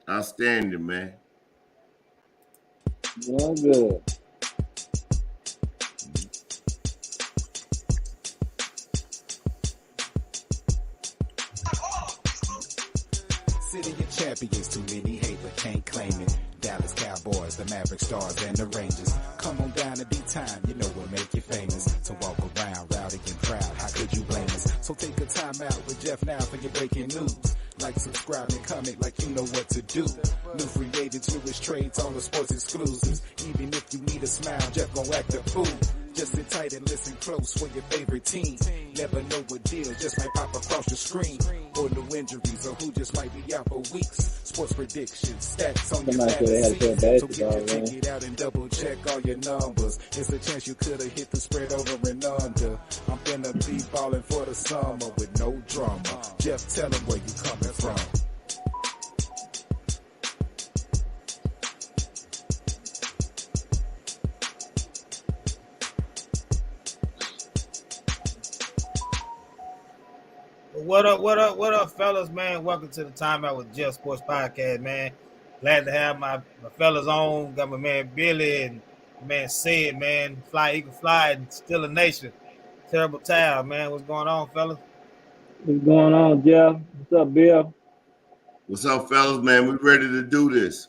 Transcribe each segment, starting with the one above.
Outstanding, man. Well, good. City of champions, too many hate but can't claim it. Dallas Cowboys, the Maverick Stars, and the Rangers. Come on down to D-Time, you know what make you famous. To walk around rowdy and proud, how could you blame us? So take a time out with Jeff now for your breaking news. Like, subscribe, and comment like you know what to do. New free agents, newest trades, all the sports exclusives. Even if you need a smile, Jeff gon' act a fool. Just sit tight and listen close for your favorite team. Never know what deal just might pop across the screen. Or new injuries, or who just might be out for weeks. Sports predictions, stats on your fantasy. So get your ticket out and double check all your numbers. It's a chance you could've hit the spread over and under. I'm finna be ballin' for the summer with no drama. Jeff, tell him where you coming from. What up, fellas, man? Welcome to the Timeout with Jeff Sports Podcast, man. Glad to have my fellas on. Got my man Billy and my man Sid, man. Fly Eagle Fly and still a nation. Terrible town, man. What's going on, fellas? What's going on, Jeff? What's up, Bill? What's up, fellas, man? We ready to do this.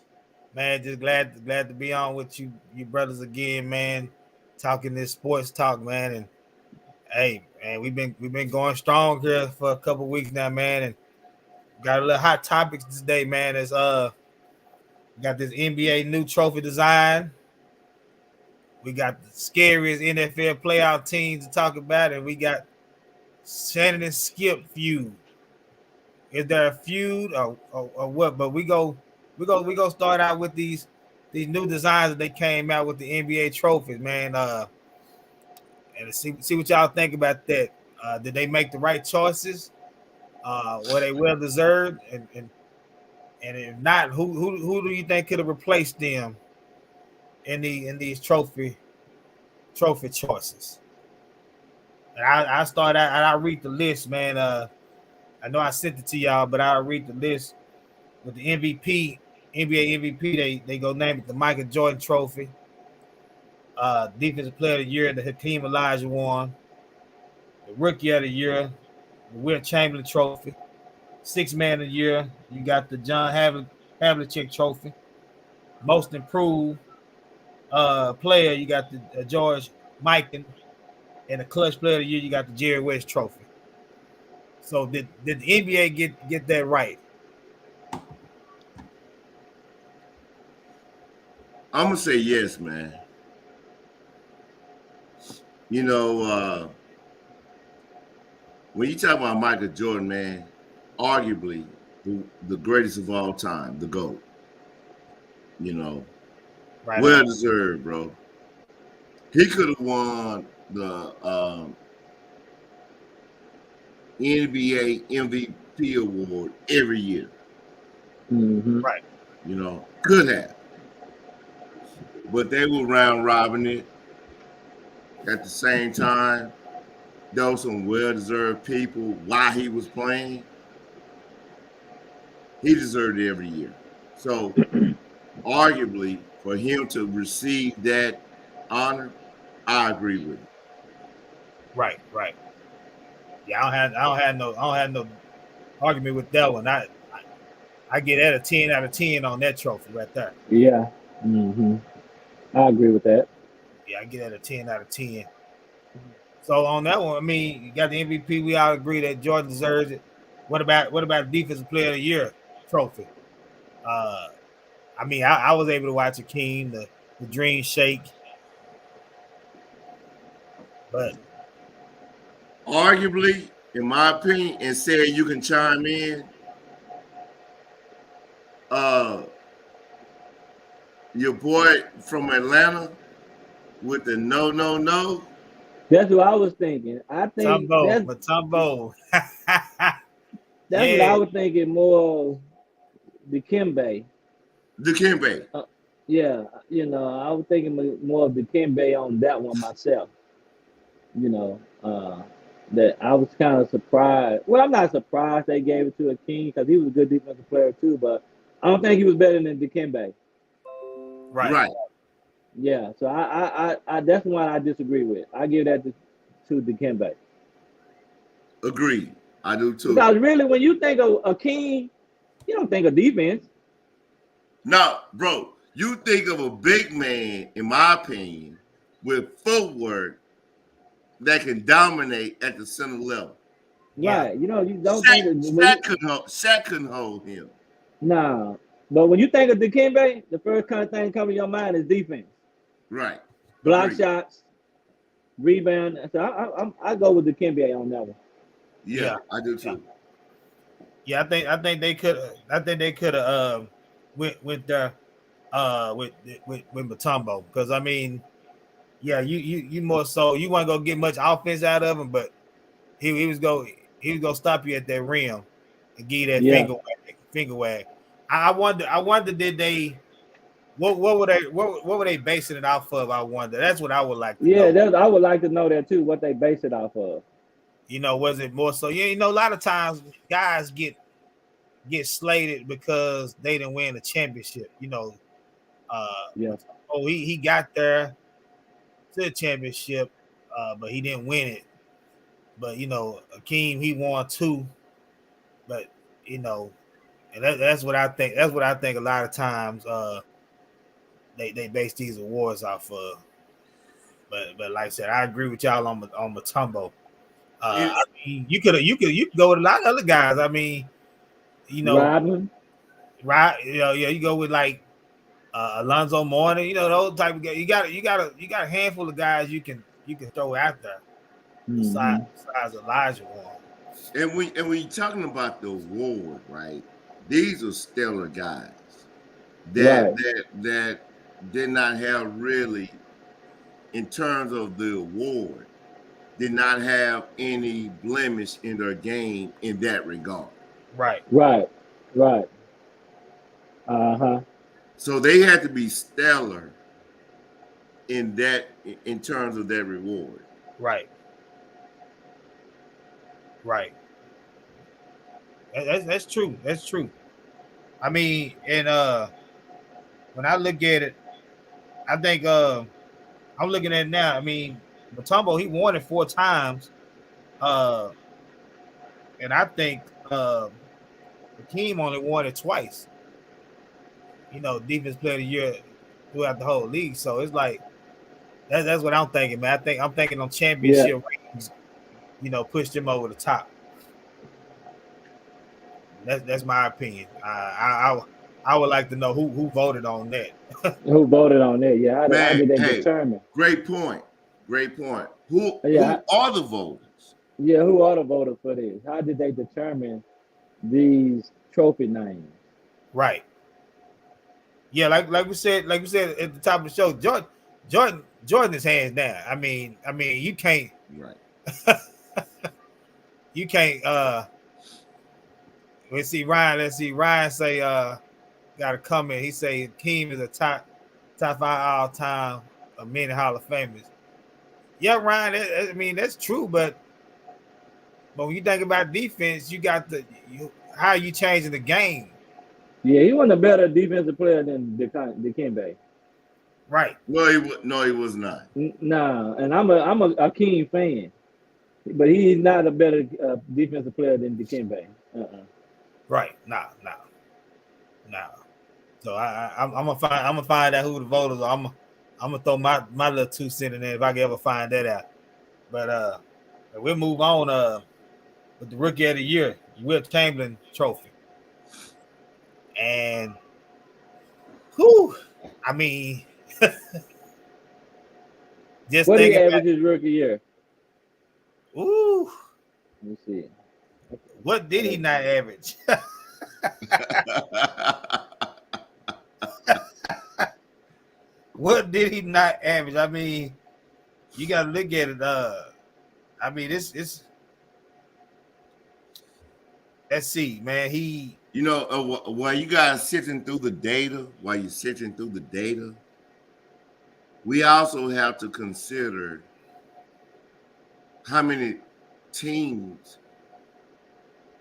Man, just glad to be on with you brothers again, man. Talking this sports talk, man. And hey, man, we've been going strong here for a couple weeks now, man, and got a little hot topics today, man. Is got this NBA new trophy design. We got the scariest NFL playoff teams to talk about, and we got Shannon and Skip feud. Is there a feud or what? But we go start out with these new designs that they came out with the NBA trophies, man. And see what y'all think about that. Did they make the right choices? Were they well deserved? And if not, who do you think could have replaced them in these trophy choices? And I start out and I read the list, man. I know I sent it to y'all, but I'll read the list with the MVP, NBA MVP. They go name it the Michael Jordan Trophy. Defensive Player of the Year, the Hakeem Olajuwon. The Rookie of the Year, the Wilt Chamberlain Trophy. Sixth Man of the Year, you got the John Havlicek Trophy. Most Improved Player, you got the George Mikan. And the Clutch Player of the Year, you got the Jerry West Trophy. So did the NBA get that right? I'm gonna say yes, man. You know, when you talk about Michael Jordan, man, arguably the greatest of all time, the GOAT. You know, Right. well deserved, bro. He could have won the NBA MVP award every year. Mm-hmm. Right. You know, could have, but they were round robbing it. At the same time, there were some well-deserved people while he was playing. He deserved it every year. So, arguably, for him to receive that honor, I agree with it. Right. Yeah, I don't have no argument with that one. I get that a 10 out of 10 on that trophy right there. Yeah. Mm-hmm. I agree with that. Yeah, I get that a 10 out of 10. So on that one, I mean, you got the MVP. We all agree that Jordan deserves it. What about Defensive Player of the Year trophy? I mean, I was able to watch Akeem, the Dream Shake, but Arguably, in my opinion, and say you can chime in, uh, your boy from Atlanta with the no. That's what I was thinking. I think Matumbo. that's what I was thinking more of Dikembe. Dikembe. Yeah, you know, I was thinking more of Dikembe on that one myself. You know, that I was kind of surprised. Well, I'm not surprised they gave it to a King because he was a good defensive player too. But I don't think he was better than Dikembe. Right. Right. Yeah, so I that's one I disagree with. I give that to Dikembe. Agreed. I do too. Because really, when you think of a king, you don't think of defense. Now, bro, you think of a big man, in my opinion, with footwork that can dominate at the center level. Yeah. Right. You know, you don't think of Shaq couldn't hold him. nah. But when you think of Dikembe, the first kind of thing coming to your mind is defense. Right. Block Agreed. shots, rebound. So I go with Dikembe on that one. Yeah, Yeah. I do Yeah. too. Yeah, I think they could have went there with Matumbo, because I mean, yeah, you more so you want to go get much offense out of him, but he was gonna stop you at that rim and give you that Yeah. finger wag. I wonder did they what were they basing it off of? I wonder. That's what I would like to Yeah, know. I would like to know that too, what they base it off of. Was it more so? Yeah, a lot of times guys get slated because they didn't win a championship. Yeah. He got there to the championship, but he didn't win it. But Akeem, he won two, but and that's what I think. That's what I think. A lot of times, they base these awards off of. But like I said, I agree with y'all on Matumbo. It, I mean, you could go with a lot of other guys. I mean, you know, Rodman. right? Yeah, you go with like Alonzo Mourning. Those type of guys. You got a handful of guys you can throw out there Mm-hmm. besides Elijah Warren. and when you're talking about the award, right? These are stellar guys that Right. that that did not have really, in terms of the award, did not have any blemish in their game in that regard. Right, Right. Right. Uh-huh. So they had to be stellar in terms of that reward. right, right. That's true. That's true. I mean, and when I look at it, I think I'm looking at it now. I mean, Matumbo, he won it 4 times. Uh, and I think Hakeem only won it twice. Defense player of the year throughout the whole league. So it's like that's what I'm thinking, man. I'm thinking on Yeah. championship rings, pushed him over the top. That's my opinion. I would like to know who voted on that. Who voted on that? Yeah. How Man, did they hey, determine? great point. Great point. Who Yeah. are the voters? Yeah. Who are the voters for this? How did they determine these trophy names? Right. Yeah, like we said at the top of the show, Jordan is hands down. I mean, Right. you can't let's see Ryan say got a comment. He say Keem is a top 5 all time of many Hall of Famers. Yeah, Ryan, I mean that's true, but when you think about defense, you got how are you changing the game? Yeah, he wasn't a better defensive player than Dikembe. Right. No, he was not. Nah, and I'm a King fan, but he's not a better defensive player than Dikembe. Right. Nah. So I'm gonna find out who the voters are. I'm gonna throw my little 2 cents in there if I can ever find that out. But we'll move on with the rookie of the year, Wilt Chamberlain trophy. And whew, I mean just What he thinking averaged back, his rookie year? ooh, Let me see. what did he not average? What did he not average? I mean, you gotta look at it. I mean, it's let's see, man. While you guys sifting through the data, we also have to consider how many teams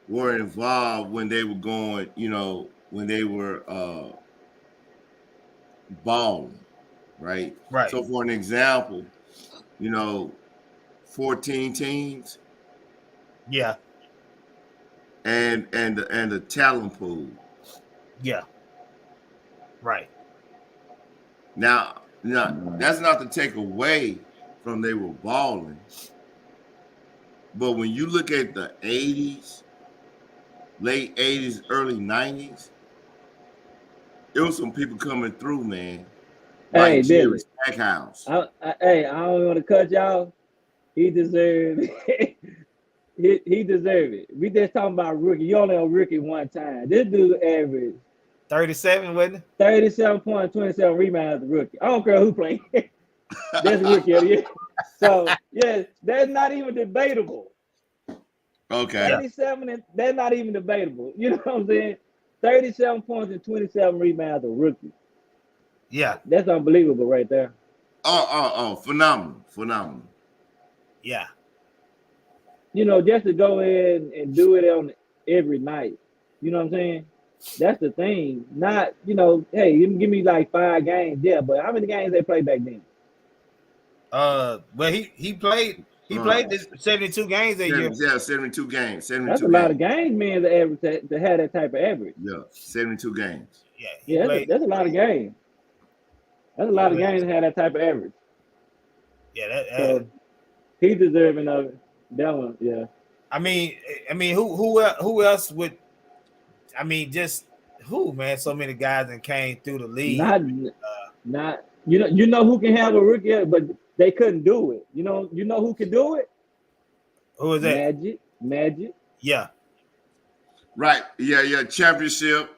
were involved when they were going, when they were balling, right? Right. So for an example, 14 teams Yeah. and the talent pool. Yeah. Right. Now, that's not to take away from they were balling, but when you look at the 80s, late 80s, early 90s, there was some people coming through, man, like Hey, Jerry Billy. Stackhouse. Hey, I don't want to cut y'all. He deserved. he deserved it. We just talking about rookie. You only on rookie one time. This dude averaged 37, wasn't it? 37 points, 27 rebounds as a rookie. I don't care who played. That's rookie of the year. So yeah, that's not even debatable. Okay. 37 and that's not even debatable. You know what I'm saying? 37 points and 27 rebounds a rookie. Yeah. That's unbelievable right there. Oh, phenomenal. Yeah. Just to go in and do it on every night. You know what I'm saying? That's the thing. Not, hey, you can give me like 5 games, yeah, but how many games they played back then? Well, he played this 72 games that year. Yeah, 72 games. 72 That's a games. lot of games, man, to average to have that type of average. Yeah, 72 games. Yeah, that's a lot of games. That's a lot of games to have that type of average. Yeah, So he's deserving of it. That one, yeah. I mean, who else would? I mean, just who, man? So many guys that came through the league. Not you know who can have a rookie, but they couldn't do it. You know who can do it? Who is that? Magic. Yeah. Right. Yeah. Championship.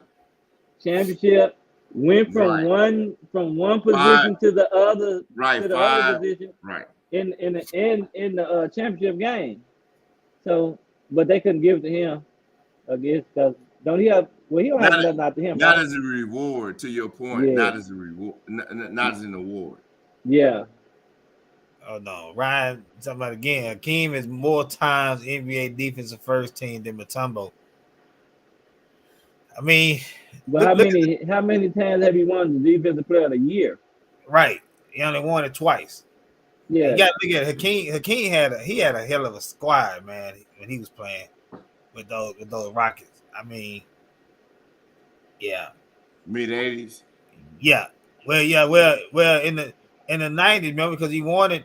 Went from one position to the other. Right. To the 5. other position. Right. In the championship game. So, but they couldn't give it to him, I guess, because don't he have? Well, he don't have nothing out to him. Not right? as a reward, to your point. Yeah. Not as a reward. Not as an award. Yeah. Oh no, Ryan. Talking about again. Hakeem is more times NBA defensive first team than Mutombo. I mean, but how many times have he won the defensive player of the year? Right, he only won it twice. Yeah, you got to look at Hakeem. Hakeem had a hell of a squad, man, when he was playing with those Rockets. I mean, yeah, mid-80s. Yeah, well in the 90s, remember, because he won it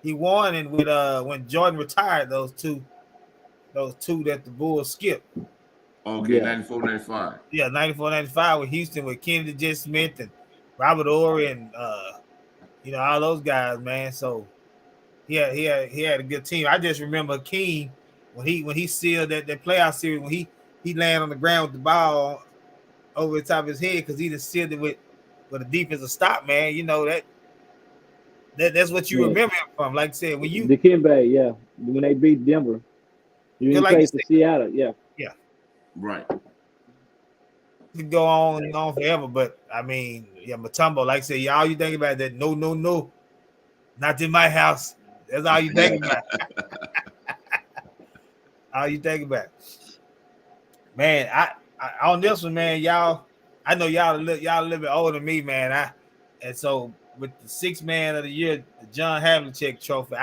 with when Jordan retired, those two that the Bulls skipped. Okay, yeah. 94, 95. Yeah, 94, 95 with Houston with Kennedy J. Smith and Robert Horry and all those guys, man. So he had a good team. I just remember Hakeem when he sealed that playoff series when he landed on the ground with the ball over the top of his head because he just sealed it with a defensive stop, man. You know that's what you remember him from. Like I said, when you Dikembe, yeah, when they beat Denver, you played for Seattle, yeah. Right. Could go on and on forever, but I mean, yeah, Mutombo, like I said, y'all you think about that? No, not in my house. That's all you think about. All you think about, man. I on this one, man. Y'all, I know y'all a little bit older than me, man. And so with the 6th man of the year, the John Havlicek Trophy,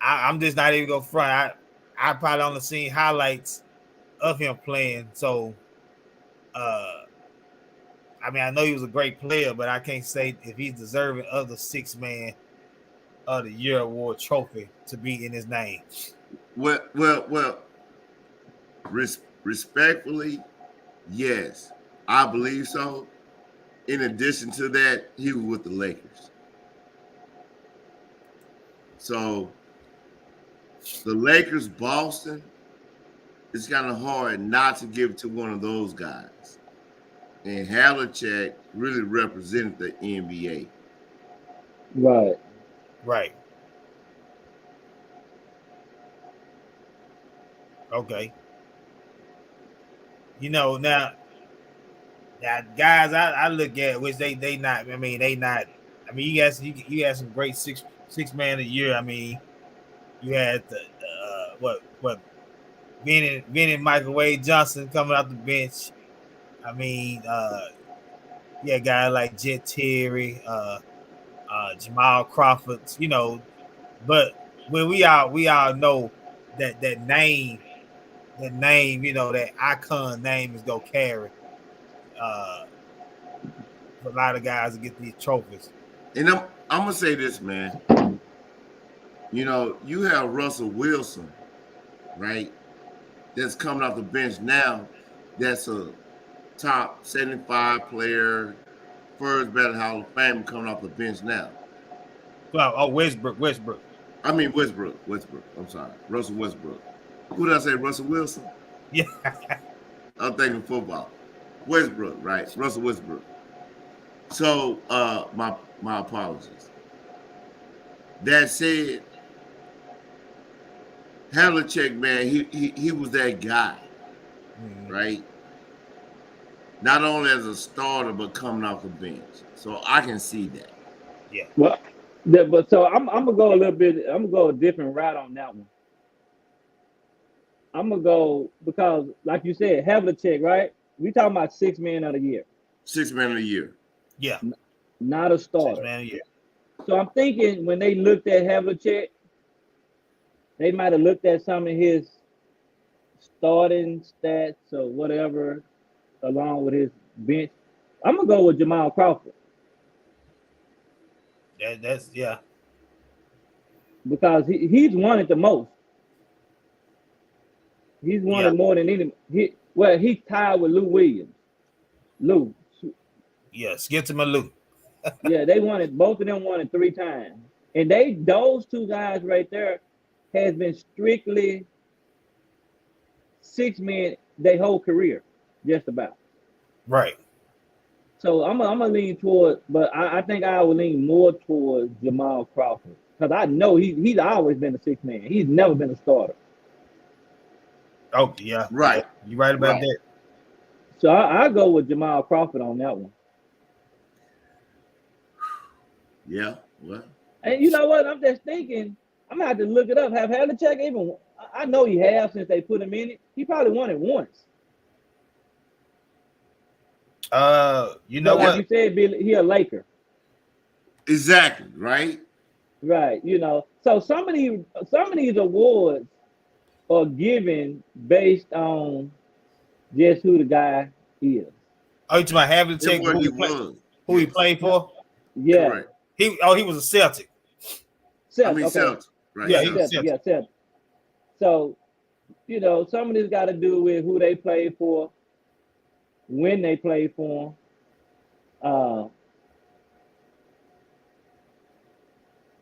I'm just not even gonna front. I probably only seen highlights of him playing. So, I mean, I know he was a great player, but I can't say if he's deserving of the 6th man of the year award trophy to be in his name. Well. Respectfully, yes, I believe so. In addition to that, he was with the Lakers. So the Lakers, Boston, it's kind of hard not to give it to one of those guys. And Havlicek really represented the NBA. Right. Okay. Now guys I look at which they not. I mean, they not. I mean, you got some great six man of the year. I mean, you had the what Vinny Michael Wade Johnson coming off the bench. I mean, guys like Jet Terry, Jamal Crawford, but when we all know that name, that icon name is gonna carry for a lot of guys to get these trophies. And I'm gonna say this, man. You have Russell Wilson, right? That's coming off the bench now. That's a top 75 player, first ballot Hall of Fame coming off the bench now. Well, Westbrook. I mean Westbrook. I'm sorry, Russell Westbrook. Who did I say? Russell Wilson? Yeah. I'm thinking football. Westbrook, right? Russell Westbrook. So, my apologies. That said, Havlicek, man, he was that guy, right? Not only as a starter, but coming off the bench. So I can see that. Yeah. Well, but so I'm gonna go a little bit. I'm gonna go a different route on that one. I'm gonna go because, like you said, Havlicek, right? We talking about 6 man of the year. 6 man of the year. Yeah. Not a starter. 6 man of the year. So I'm thinking when they looked at Havlicek, they might have looked at some of his starting stats or whatever, along with his bench. I'm gonna go with Jamal Crawford. That's Because he's won it the most. He's won it more than any. He's tied with Lou Williams. Lou. Yeah, skip to my Lou. Yeah, they won it. Both of them won it 3 times. And those 2 guys right there has been strictly 6 men their whole career, just about. Right. So I'm gonna lean toward, but I think I would lean more towards Jamal Crawford because I know he's always been a 6 man. He's never been a starter. Oh yeah, right. You're right about that. So I go with Jamal Crawford on that one. Yeah. Well. And you know what? I'm just thinking. I'm gonna have to look it up. Have Havlicek even? I know he has since they put him in it. He probably won it once. You know what? You said he a Laker. Exactly. Right. Right. So some of these awards are given based on just who the guy is. Oh, you talking about Havlicek? Who he played for? Yeah. Correct. He was a Celtic. Celtic. Right. Yeah, Celtic. So, some of this got to do with who they played for, when they played for them.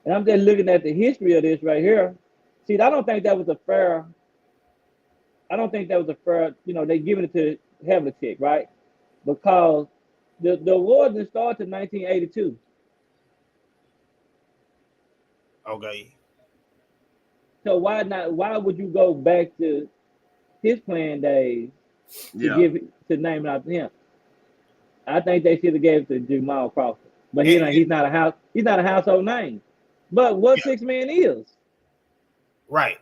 And I'm just looking at the history of this right here. See, I don't think that was a fair. They giving it to Havlicek, right? Because the award didn't start in 1982. Okay. So why not? Why would you go back to his playing days to name it after him? I think they should have gave it to Jamal Crawford, but he's not a household name. But what 6 man is? Right.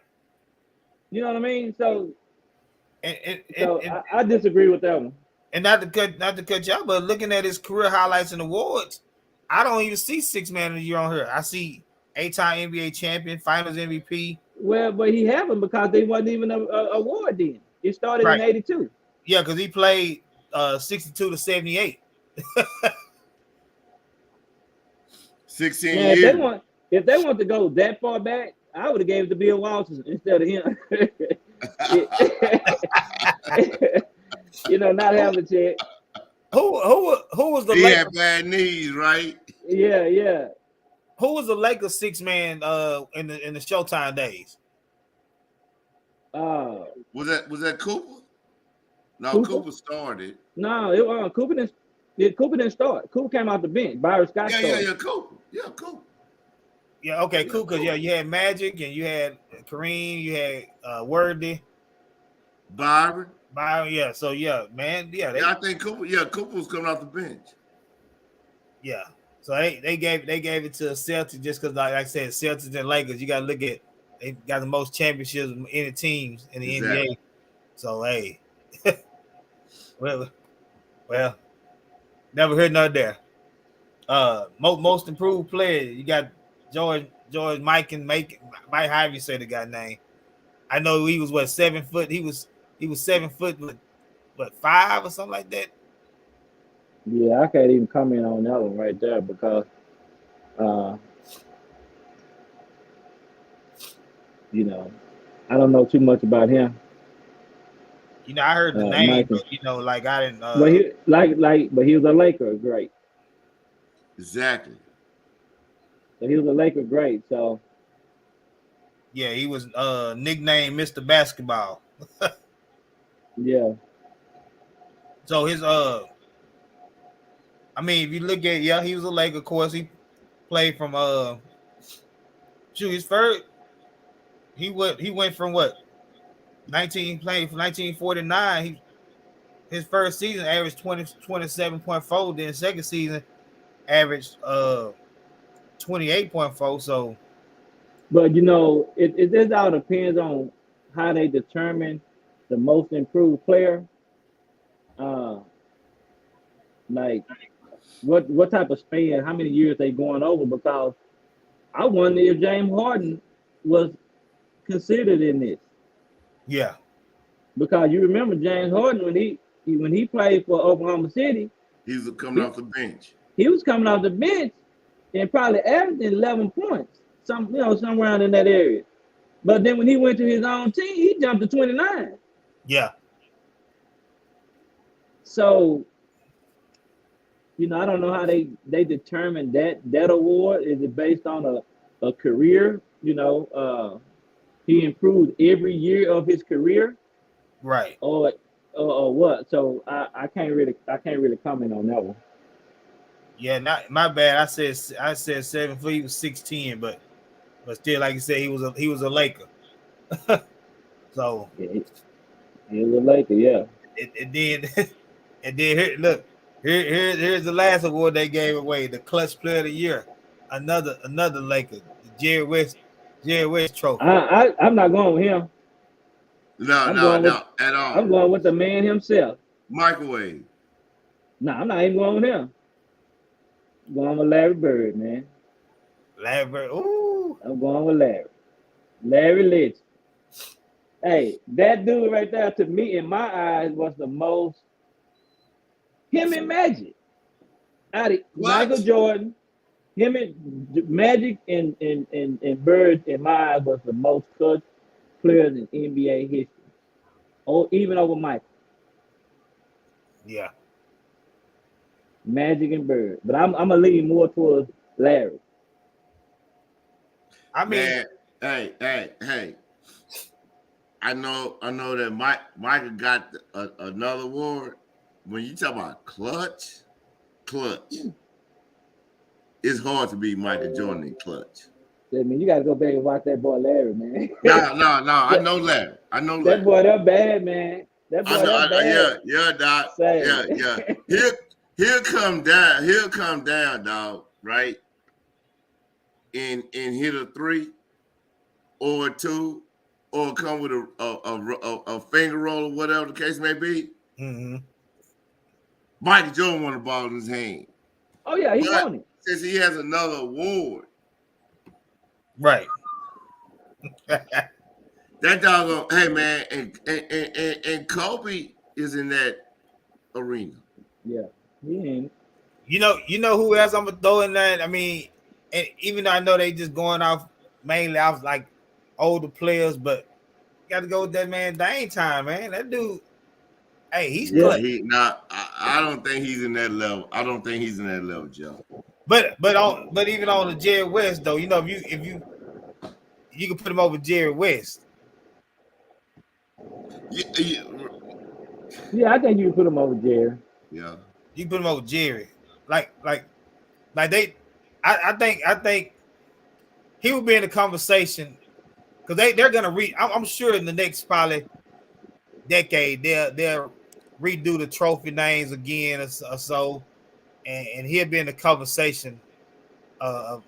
You know what I mean? So, and I disagree with that one. And not to cut you out, but looking at his career highlights and awards, I don't even see 6 man of the year on here. I see 8-time NBA champion, Finals MVP. Well, but he haven't because they wasn't even an award then. It started in 82. Yeah, because he played 62 to 78. 16 years. If they want to go that far back, I would have gave it to Bill Walton instead of him. Not Havlicek. Who was the He Lakers? had bad knees, right? Yeah. Who was the Lakers 6 man in the Showtime days? Was that Cooper? No, Cooper started. No, Cooper didn't start. Cooper came out the bench. Byron Scott started. Yeah, Cooper. Yeah, Cooper. Yeah, okay, cool. Because you had Magic and you had Kareem, you had Worthy, Byron. Yeah. So man, I think Cooper. Yeah, Cooper was coming off the bench. Yeah. So they gave it to Celtics just because, like I said, Celtics and Lakers. You got to look at they got the most championships in the teams in the NBA. So hey, well, Well, never heard none there. Most improved player. You got George Mike, however you say the guy name. I know he was 7 foot. He was 7 foot, what 5 or something like that. Yeah, I can't even comment on that one right there because uh, you know, I don't know too much about him. I heard the name, Michael. but like I didn't. But but he was a Laker, great. Exactly. So he was a Laker, great. So Yeah, he was nicknamed Mr. Basketball. yeah, So his I mean, if you look at he was a Laker. Of course, he played from his first. He went from what 19 playing from 1949. His first season averaged 27.4. Then second season averaged 28.4. So, but it all depends on how they determine the most improved player. Uh, like what type of span, how many years they going over? Because I wonder if James Harden was considered in this. yeah, Because you remember James Harden when he played for Oklahoma City, He was coming he, off the bench. he was coming off the bench and probably averaging 11 points, somewhere around in that area. But then when he went to his own team, he jumped to 29. yeah. So, I don't know how they determine that award. Is it based on a career? He improved every year of his career, Right. or what? So I can't really comment on that one. Yeah, not my bad. I said 7 foot. He was 6'10", but still, like you said, he was a Laker. So Yeah, he was a Laker, yeah. it did. And then look, here's the last award they gave away, the Clutch Player of the Year. Another Laker, the Jerry West Trophy. I'm not going with him. No, I'm no, going with no, at all. I'm going with the man himself. Microwave. No, I'm not even going with him. I'm going with Larry Bird, man. Larry Bird. Ooh. I'm going with Larry. Larry Legend. Hey, that dude right there, to me, in my eyes, was the most. Him and Magic. Out of Michael What? Jordan, him and Magic and Bird, in my eyes, was the most clutch players in NBA history. Or even over Michael. Yeah. Magic and Bird. But I'm gonna lean more towards Larry. I mean, Man, hey. I know that Michael got another award. When you talk about clutch, it's hard to beat Michael Jordan in clutch. I mean, you got to go back and watch that boy Larry, man. No. I know Larry. That boy, that bad, man. That boy, that bad. Yeah, Doc. Say. Yeah. He'll come down, dog. Right, and hit a 3 or a 2, or come with a finger roll or whatever the case may be. mm-hmm. Michael Jordan won the ball in his hand. Oh yeah, he But won it. since he has another award, Right. that doggone, hey man, and Kobe is in that arena. Yeah, he ain't. You know who else I'm gonna throw in that? I mean, and even though I know they just going off mainly off like older players, but you got to go with that man Dame Time, man. That dude, hey, he's clutch. I don't think he's in that level. I don't think he's in that level, Joe. But even on the Jerry West though, if you can put him over Jerry West. Yeah, I think you can put him over Jerry. Yeah. You can put him over Jerry. Like they, I think he would be in the conversation because they're gonna I'm sure in the next probably decade they'll redo the trophy names again or so, and he'll be in the conversation of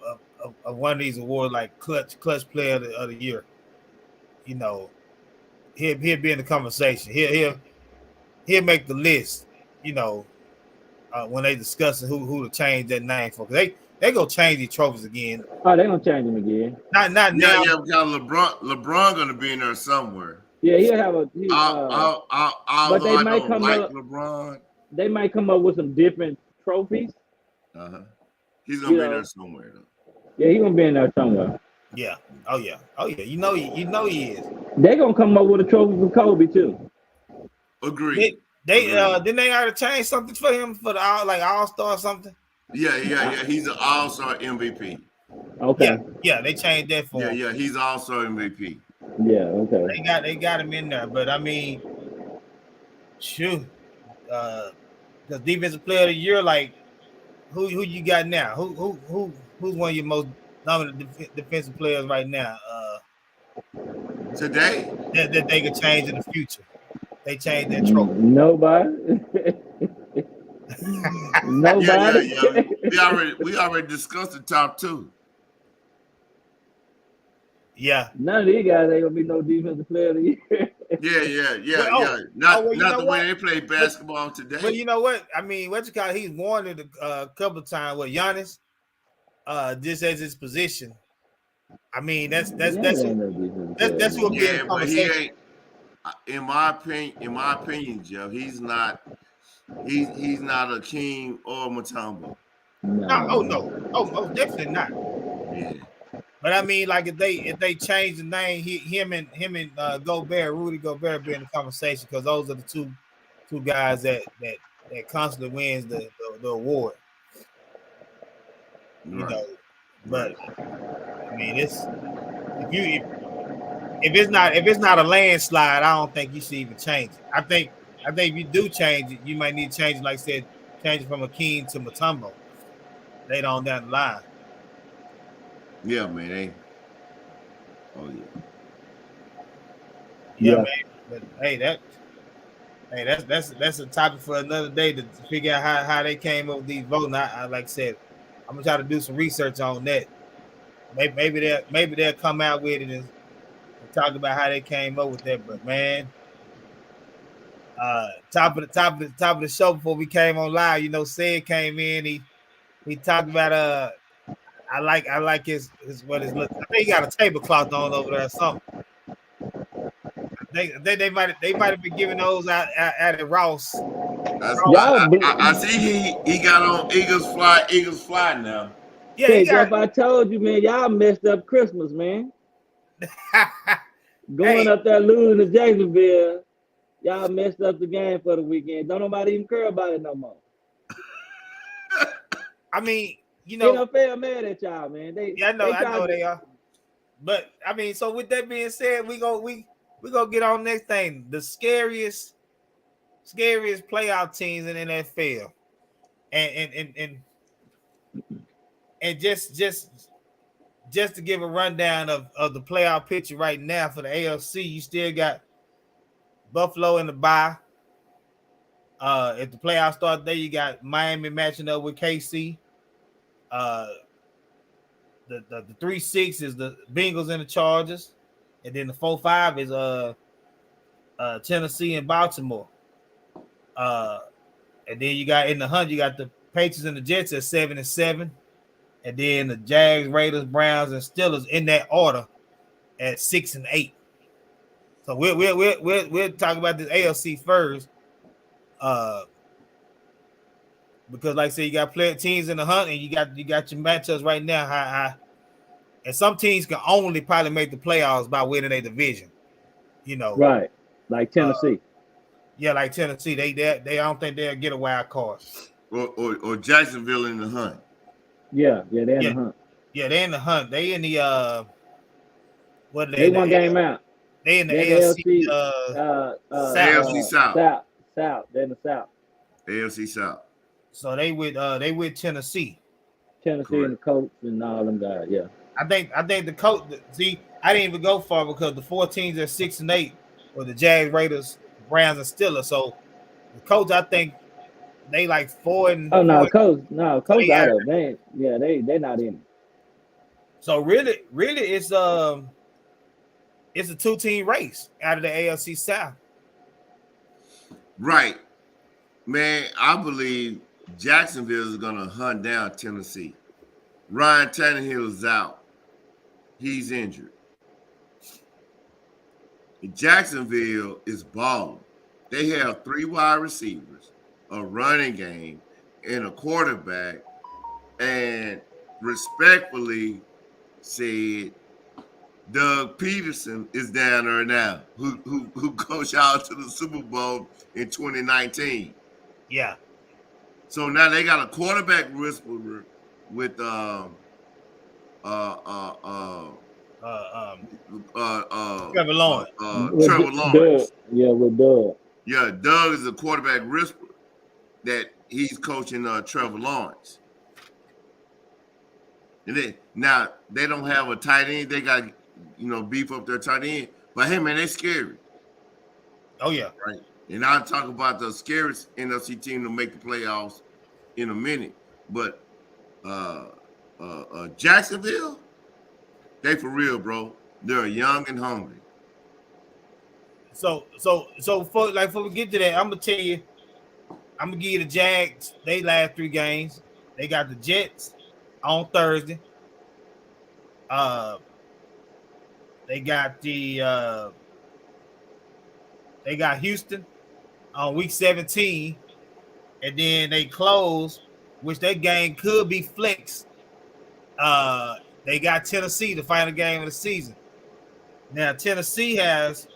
one of these awards like clutch player of the year. He'll be in the conversation. He'll make the list. when they discussing who to change that name for. They gonna change these trophies again. Oh, they gonna change them again. Not Yeah, now. yeah, we got LeBron gonna be in there somewhere. Yeah, he'll have a. But Although they I might don't come like up. LeBron, They might come up with some different trophies. he's gonna be in there somewhere though. Yeah, he's gonna be in there somewhere. Yeah. Oh yeah. You know he is. They gonna come up with a trophy for Kobe too. Agreed. Didn't they already change something for him for the All-Star or something? Yeah. He's an All-Star MVP. Okay. Yeah, they changed that for him. Yeah, he's All-Star MVP. Yeah, okay. They got him in there, but I mean, shoot, the defensive player of the year, like who you got now? Who's one of your most dominant defensive players right now? Today, that they could change in the future. They changed that trophy. Nobody. Nobody. Yeah. We already discussed the top two. Yeah. None of these guys ain't gonna be no defensive player of the year. Yeah. Not the way they play basketball today. But you know what? I mean, he's warned a couple of times with Giannis, just as his position. I mean, that's who will be in the conversation. He ain't. In my opinion, Joe, he's not a King or Mutombo. No, definitely not. Yeah. But I mean, like if they change the name, him and Gobert, Rudy Gobert, be in the conversation because those are the two guys that constantly wins the award. You know, but I mean, if it's not a landslide, I don't think you should even change it. I think if you do change it, you might need to change it, like I said, change it from a King to Mutombo later on down the line. Yeah, man. Yeah, man. But that's a topic for another day to figure out how they came up with these votes. I like I said, I'm gonna try to do some research on that. Maybe they'll come out with it and talk about how they came up with that. But man, top of the show before we came on live, you know, Sid came in. He talked about I like his what his look. I think he got a tablecloth on over there or something. They might have been giving those out at Ross. I see he got on Eagles fly now. Yeah, hey, Jeff, I told you, man, y'all messed up Christmas, man. Going up there losing to Jacksonville, y'all messed up the game for the weekend. Don't nobody even care about it no more. I mean, you know, they don't feel mad at y'all, man. I know they are. But I mean, so with that being said, we gonna get on next thing. The scariest playoff teams in NFL, and just to give a rundown of the playoff picture right now for the AFC, you still got Buffalo in the bye. If the playoffs start there, you got Miami matching up with KC. The 3-6 is the Bengals and the Chargers, and then the 4-5 is Tennessee and Baltimore. And then you got in the hunt, you got the Patriots and the Jets at 7-7, and then the Jags, Raiders, Browns, and Steelers in that order at 6-8. So we'll talk about this AFC first. Because like I said, you got teams in the hunt, and you got your matchups right now. And some teams can only probably make the playoffs by winning a division. You know, right? Like Tennessee. Like Tennessee. They don't think they'll get a wild card. Or Jacksonville in the hunt. Yeah, they're in the hunt. Yeah, they're in the hunt. They in the what? They one game out. They in the AFC South. South. They're in the South. AFC South. So they with Tennessee. Correct. And the Colts and all them guys. Yeah. I think the Colts. See, I didn't even go far because the 4 teams at 6-8 were the Jags, Raiders, Browns, and Steelers. So the Colts, I think they like 4 and. Oh no, Colts out of it. They're not in it. So really, it's a 2-team race out of the AFC South. Right. Man, I believe Jacksonville is going to hunt down Tennessee. Ryan Tannehill is out. He's injured. Jacksonville is balling. They have 3 wide receivers, a running game, and a quarterback. And respectfully said, Doug Peterson is down there now, who coached out to the Super Bowl in 2019. Yeah. So now they got a quarterback whisperer with Trevor Lawrence. Trevor Lawrence. With Doug. Yeah, Doug is a quarterback whisperer that he's coaching Trevor Lawrence. And now they don't have a tight end. They got beef up their tight end. But hey man, they scary. Oh yeah. Right. And I'll talk about the scariest NFC team to make the playoffs in a minute. But Jacksonville, they for real, bro. They're young and hungry. So before we get to that, I'm gonna tell you, I'm gonna give you the Jags. They last 3 games. They got the Jets on Thursday. They got Houston on week 17, and then they close, which that game could be flexed. They got Tennessee, the final game of the season. Now Tennessee has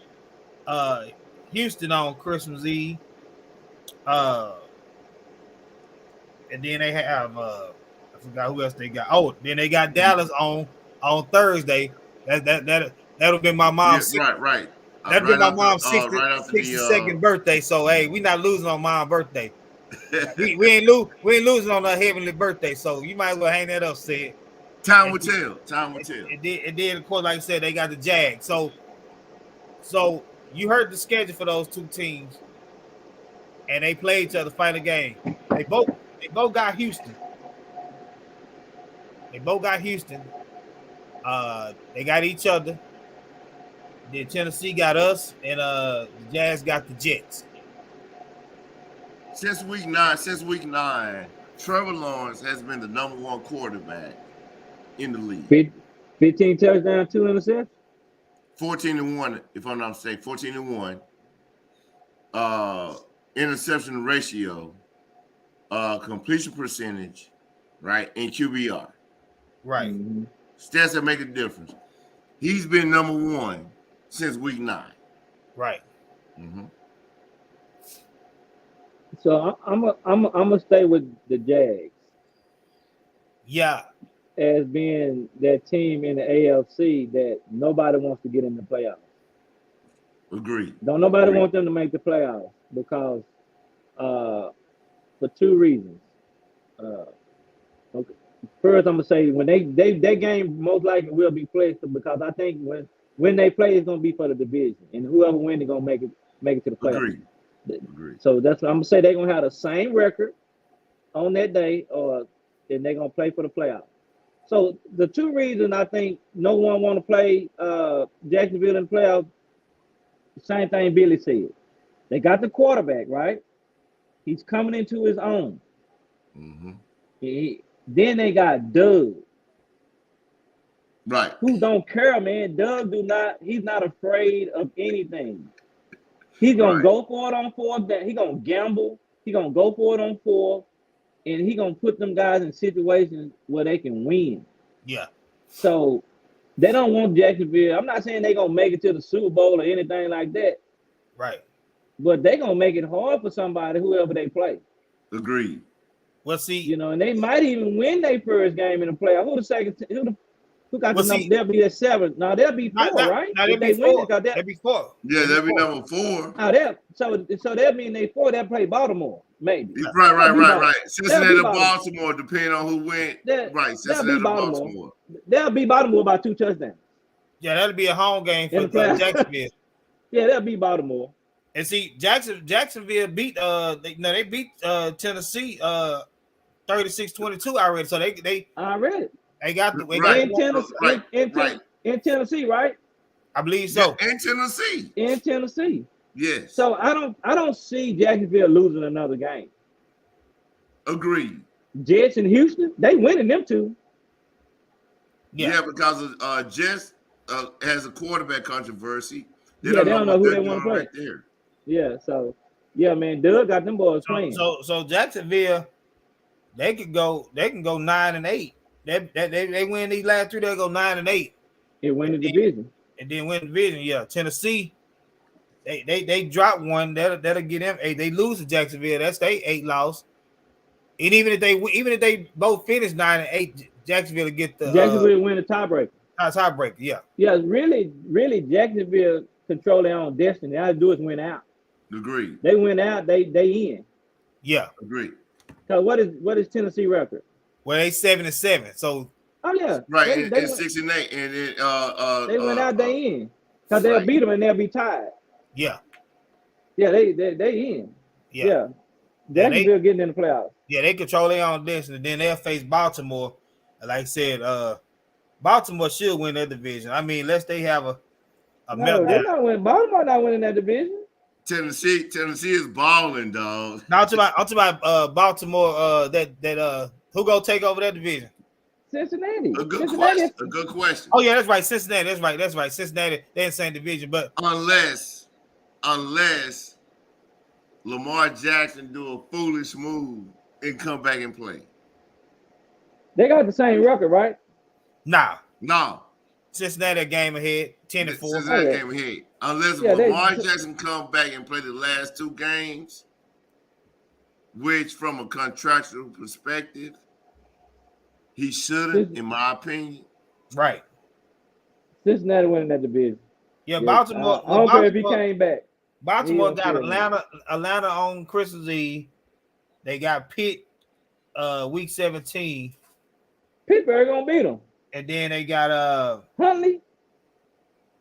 Houston on Christmas Eve, and then they have I forgot who else they got. Oh, then they got Dallas on Thursday. That'll be my mom's right. That'll be my mom's 62nd birthday. So hey, we not losing on mom's birthday. we ain't losing on her heavenly birthday. So you might as well hang that up, Sid. Time will tell. It did, of course, like I said, they got the Jags. So you heard the schedule for those 2 teams, and they play each other final game. They both got Houston. They got each other. Then Tennessee got us, and the Jazz got the Jets. Since week nine, Trevor Lawrence has been the number 1 quarterback in the league. 15 touchdowns, 2 interceptions. 14-1, if I'm not mistaken. 14-1. Interception ratio, completion percentage, right, and QBR. Right. Mm-hmm. Stats that make a difference. He's been number 1 since week 9. Right. Mm-hmm. So I'm gonna stay with the Jags. Yeah. As being that team in the AFC that nobody wants to get in the playoffs. Agreed. Don't nobody want them to make the playoffs because for 2 reasons. Okay. First, I'm gonna say when that game most likely will be played because I think when they play, it's gonna be for the division, and whoever wins is gonna make it to the playoffs. Agreed. So that's what I'm gonna say. They're gonna have the same record on that day, or then they're gonna play for the playoffs. So the 2 reasons I think no one want to play Jacksonville in the playoffs. Same thing Billy said. They got the quarterback, right? He's coming into his own. Mm-hmm. Then they got Doug. Right. Who don't care, man. Doug he's not afraid of anything. He's gonna go for it on 4th down. He's gonna gamble. He's gonna go for it on 4th. And he's gonna put them guys in situations where they can win. Yeah. So they don't want Jacksonville. I'm not saying they're gonna make it to the Super Bowl or anything like that. Right. But they're gonna make it hard for somebody, whoever they play. Agreed. Well, see, and they might even win their first game in the playoff. Who got the number? They'll be at 7. Now they'll be 4, right? Now they'll be 4. They'll be 4. Yeah, they'll be number 4. So that means they 4. They'll play Baltimore, maybe. Right. Cincinnati, Baltimore, depending on who wins. Right, Cincinnati, Baltimore. They'll be Baltimore by 2 touchdowns. Yeah, that'll be a home game for Jacksonville. Yeah, they'll be Baltimore. And see, Jacksonville beat they beat Tennessee 36-22 already. So they already. They got the in Tennessee, right? I believe so. Yeah, in Tennessee. Yes. So I don't see Jacksonville losing another game. Agreed. Jets in Houston, they winning them two. Yeah, because Jets has a quarterback controversy. They Yeah, don't they know don't know what who they're they want to doing play. right there. Yeah, so yeah, man, Doug got them boys playing. So Jacksonville, they can go 9-8. They win these last 3, they'll go 9-8. It win the division. And then win the division. Yeah. Tennessee, they drop one, that'll get them 8. They lose to Jacksonville, that's they 8 loss. And even if they both finish 9-8, Jacksonville will get the Jacksonville win the tiebreaker. tiebreaker. Yeah. Yeah, really, Jacksonville control their own destiny. All they do is win out. Agreed. They win out, they in. Yeah. Agreed. So what is Tennessee record? Well, they 7-7. So Oh yeah, Right, they and win, 6-8, and then they win out, they in. Because they'll beat them and they'll be tied. yeah. Yeah, they in. Yeah. Jacksonville getting in the playoffs. Yeah, they control their own destiny. Then they'll face Baltimore. Like I said, Baltimore should win that division. I mean, unless they have a No, meltdown. they're not winning. Baltimore not winning that division. Tennessee is balling, dog. Now I'm talking about Baltimore. Who gonna take over that division? Cincinnati. A good Cincinnati. question. A good question. Oh yeah, that's right. Cincinnati. That's right. Cincinnati. They're in the same division, but Unless Lamar Jackson do a foolish move and come back and play. They got the same record, right? nah. No. Cincinnati a game ahead, 10-4. Cincinnati Oh, yeah. came ahead. Unless Yeah, Lamar Jackson come back and play the last 2 games, which from a contractual perspective, he shouldn't, in my opinion. Right. Cincinnati winning that division. Yeah, Baltimore. I don't care if he came back. Baltimore He got don't care, Atlanta on Christmas Eve. They got Pitt week 17. Pittsburgh gonna beat them. And then they got Huntley.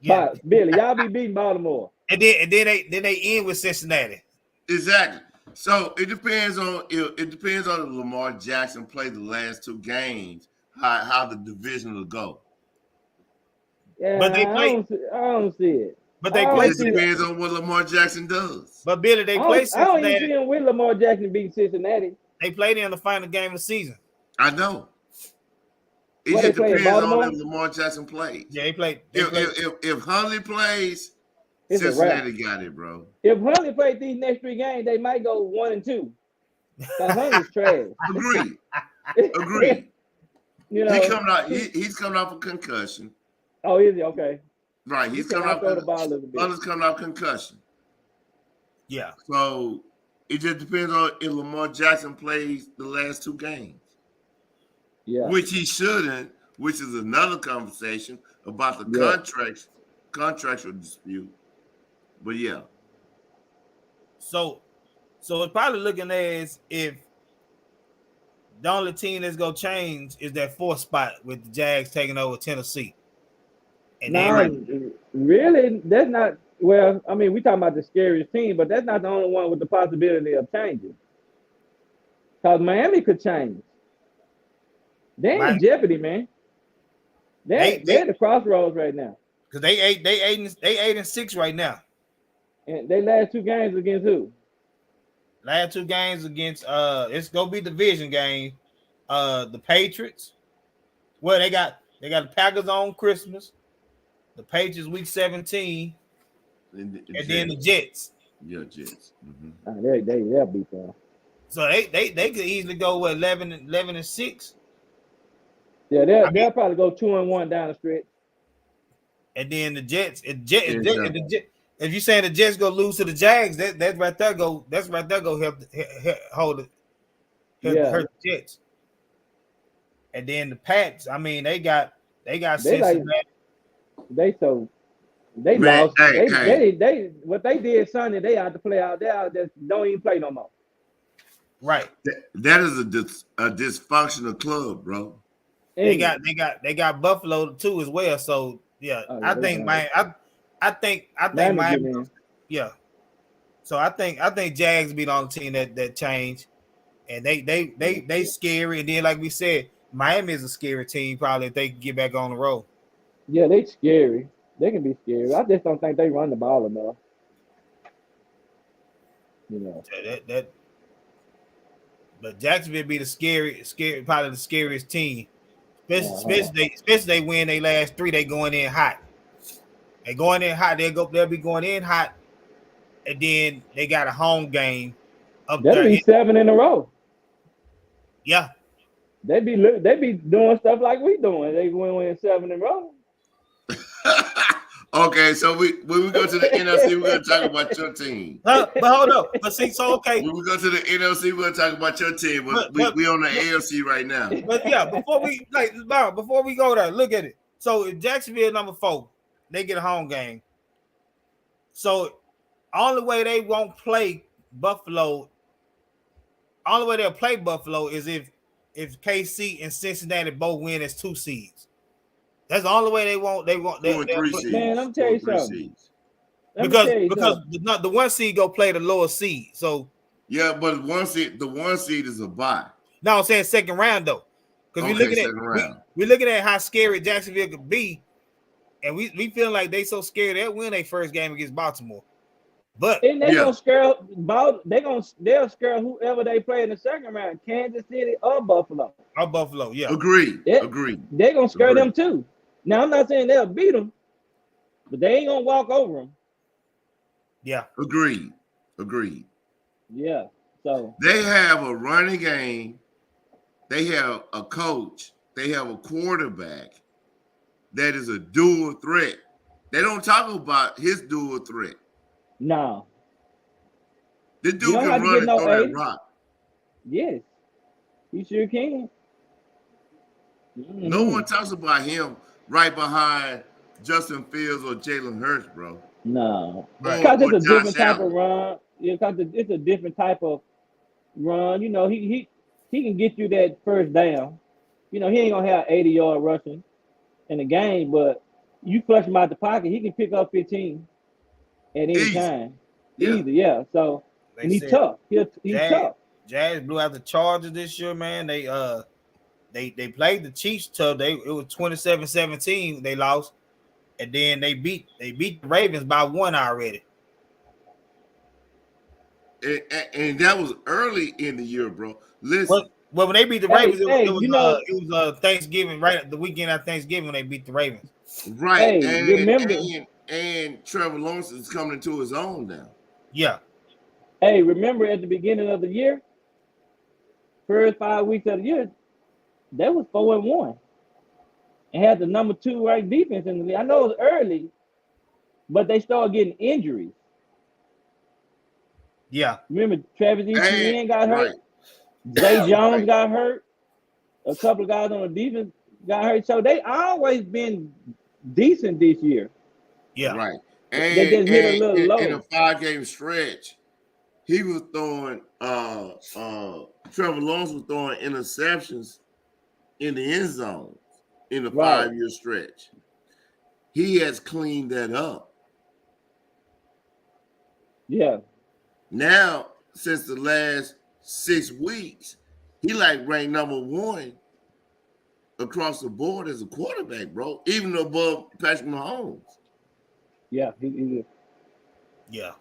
yeah. Billy, y'all be beating Baltimore. And then they end with Cincinnati. Exactly. So it depends on if Lamar Jackson play the last 2 games, how the division will go. Yeah, But they play. I don't see it. But they I play. It depends on what Lamar Jackson does. But Billy, they play I don't even Cincinnati. see him with Lamar Jackson beating Cincinnati. They played in the final game of the season. I know. It What, just they play in depends on Baltimore? if Lamar Jackson plays. Yeah, they played. If Huntley plays, It's a Cincinnati got it, bro. If Huntley played these next 3 games, they might go 1-2. Because Huntley's trash. Agreed. You know, He's coming off a concussion. Oh, is he? Okay. Right. He's He coming off throw the ball a little bit. Huntley's coming off concussion. Yeah. So it just depends on if Lamar Jackson plays the last 2 games. Yeah. Which he shouldn't, which is another conversation about the contractual dispute. But yeah. So it's probably looking as if the only team that's gonna change is that 4th spot with the Jags taking over Tennessee. And really, that's not. Well, I mean, we talking about the scariest team, but that's not the only one with the possibility of changing. Because Miami could change. They're in jeopardy, man. They're at the crossroads right now. Because they 8-6 right now. And they last 2 games against who? Last 2 games against it's gonna be division game. The Patriots. Well, they got the Packers on Christmas. The Patriots week 17. And then the Jets. Yeah, Jets. Mm-hmm. They'll beat them. So they could easily go 11-6. Yeah, they'll probably go 2-1 down the stretch. And then the Jets, if you saying the Jets go lose to the Jags, that's right there go help hold it, hurt the Jets. And then the Pats, I mean, they got Cincinnati. They lost. They what they did Sunday, they out to play out there. Just don't even play no more. Right. That is a dysfunctional club, bro. They got Buffalo too as well. So yeah, I think Miami. Yeah. So I think Jags be the only team that changed, and they scary. And then like we said, Miami is a scary team probably if they can get back on the road. Yeah, they scary. They can be scary. I just don't think they run the ball enough. You know. But Jacksonville be the scary, probably the scariest team. Especially they win their last 3. They going in hot. They going in hot. They'll be going in hot, and then they got a home game up That'll there. be 7 in a row. Yeah. They be doing stuff like we doing. They win 7 in a row. Okay, so when we go to the NFC, we're gonna talk about your team. But hold up. But see, so okay. When we go to the NFC, we're gonna talk about your team. But we on the AFC right now. But yeah, before we go there, look at it. So if Jacksonville number 4, they get a home game. So only way they won't play Buffalo, only way they'll play Buffalo is if KC and Cincinnati both win as 2 seeds. That's the only way they won't. 2 and 3 seeds. Man, I'm tell you something. Because the 1 seed go play the lower seed. So yeah, but the 1 seed is a bye. No, I'm saying second round though. Because we're looking at how scary Jacksonville could be, and we feel like they so scared they'll win their first game against Baltimore. But and they'll scare whoever they play in the second round, Kansas City or Buffalo. Yeah. Agreed. They're gonna scare them too. Now I'm not saying they'll beat them, but they ain't gonna walk over them. Yeah. Agreed. Yeah. So they have a running game. They have a coach. They have a quarterback that is a dual threat. They don't talk about his dual threat. No. This dude can run and throw that rock. Yes. He sure can. Mm-hmm. No one talks about him right behind Justin Fields or Jalen Hurts, bro. No. Because it's a different type of run. Yeah, because it's a different type of run. You know, he can get you that first down. You know, he ain't gonna have 80-yard rushing in the game, but you flush him out the pocket, he can pick up 15 at any time. Easy, yeah. So and he's tough. He's tough. Jazz blew out the Chargers this year, man. They played the Chiefs tough. It was 27-17. They lost, and then they beat the Ravens by 1 already. And that was early in the year, bro. Listen. Well, when they beat the Ravens, it was Thanksgiving, right? The weekend of Thanksgiving, when they beat the Ravens. Right. Hey, remember? And Trevor Lawrence is coming into his own now. Yeah. Hey, remember at the beginning of the year, first 5 weeks of the year, they was 4-1 and had the number 2 ranked defense in the league. I know it was early, but they started getting injuries. Yeah. Remember, Travis Etienne got hurt. Zay Jones got hurt. A couple of guys on the defense got hurt. So they always been decent this year. Yeah. Right. And they just hit a little low. In a 5-game stretch, he was throwing Trevor Lawrence was throwing interceptions in the end zone in the 5-year stretch. He has cleaned that up. Yeah. Now, since the last 6 weeks, he like ranked number 1 across the board as a quarterback, bro, even above Patrick Mahomes. Yeah, he is. Yeah.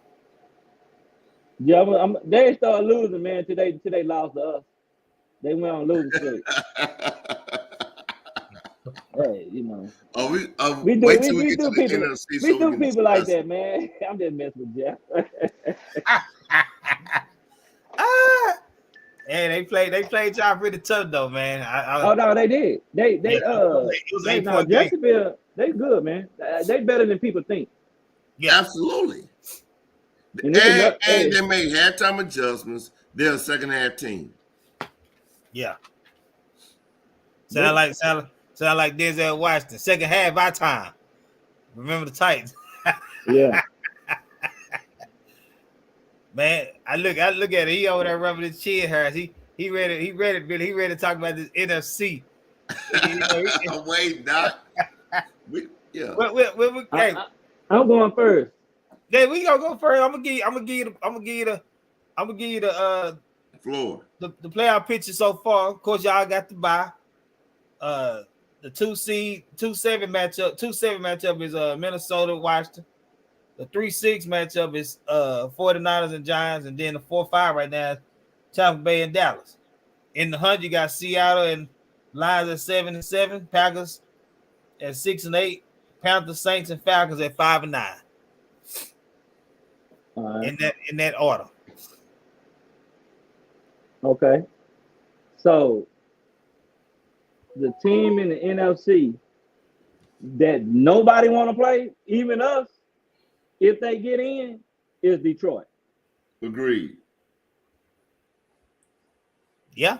Yeah, they started losing, man, till they lost to us. They went on losing streak. Hey, you know. We do people like that, man. I'm just messing with Jeff. Hey, they played y'all pretty tough though, man. Oh no, they did. Jacksonville, they good, man. They better than people think. Yeah, absolutely. And they made halftime adjustments. They're a second half team. Yeah. Sound like Denzel Washington. Second half our time. Remember the Titans. Yeah. Man, I look at it. He over there rubbing his chin hairs. He ready, Billy. He ready to talk about this NFC. Wait, Doc. I'm going first. Yeah, we gonna go first. I'm gonna give you the floor. The playoff picture so far. Of course, y'all got to buy. The 2-7 matchup is Minnesota, Washington. The 3-6 matchup is 49ers and Giants, and then the 4-5 right now is Tampa Bay and Dallas. In the hunt, you got Seattle and Lions at 7-7, Packers at 6-8, Panthers, Saints, and Falcons at 5-9. All right. In that order. Okay. So the team in the NFC that nobody want to play, even us, if they get in, is Detroit. Agreed. Yeah,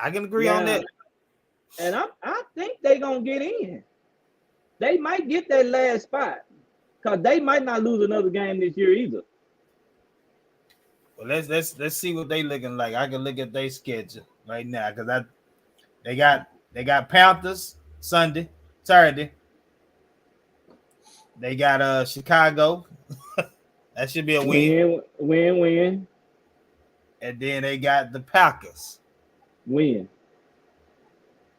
I can agree on that. And I think they're gonna get in. They might get that last spot because they might not lose another game this year either. Well, let's see what they looking like. I can look at their schedule right now because they got Panthers Saturday. They got Chicago. That should be a Win. And then they got the Packers. Win.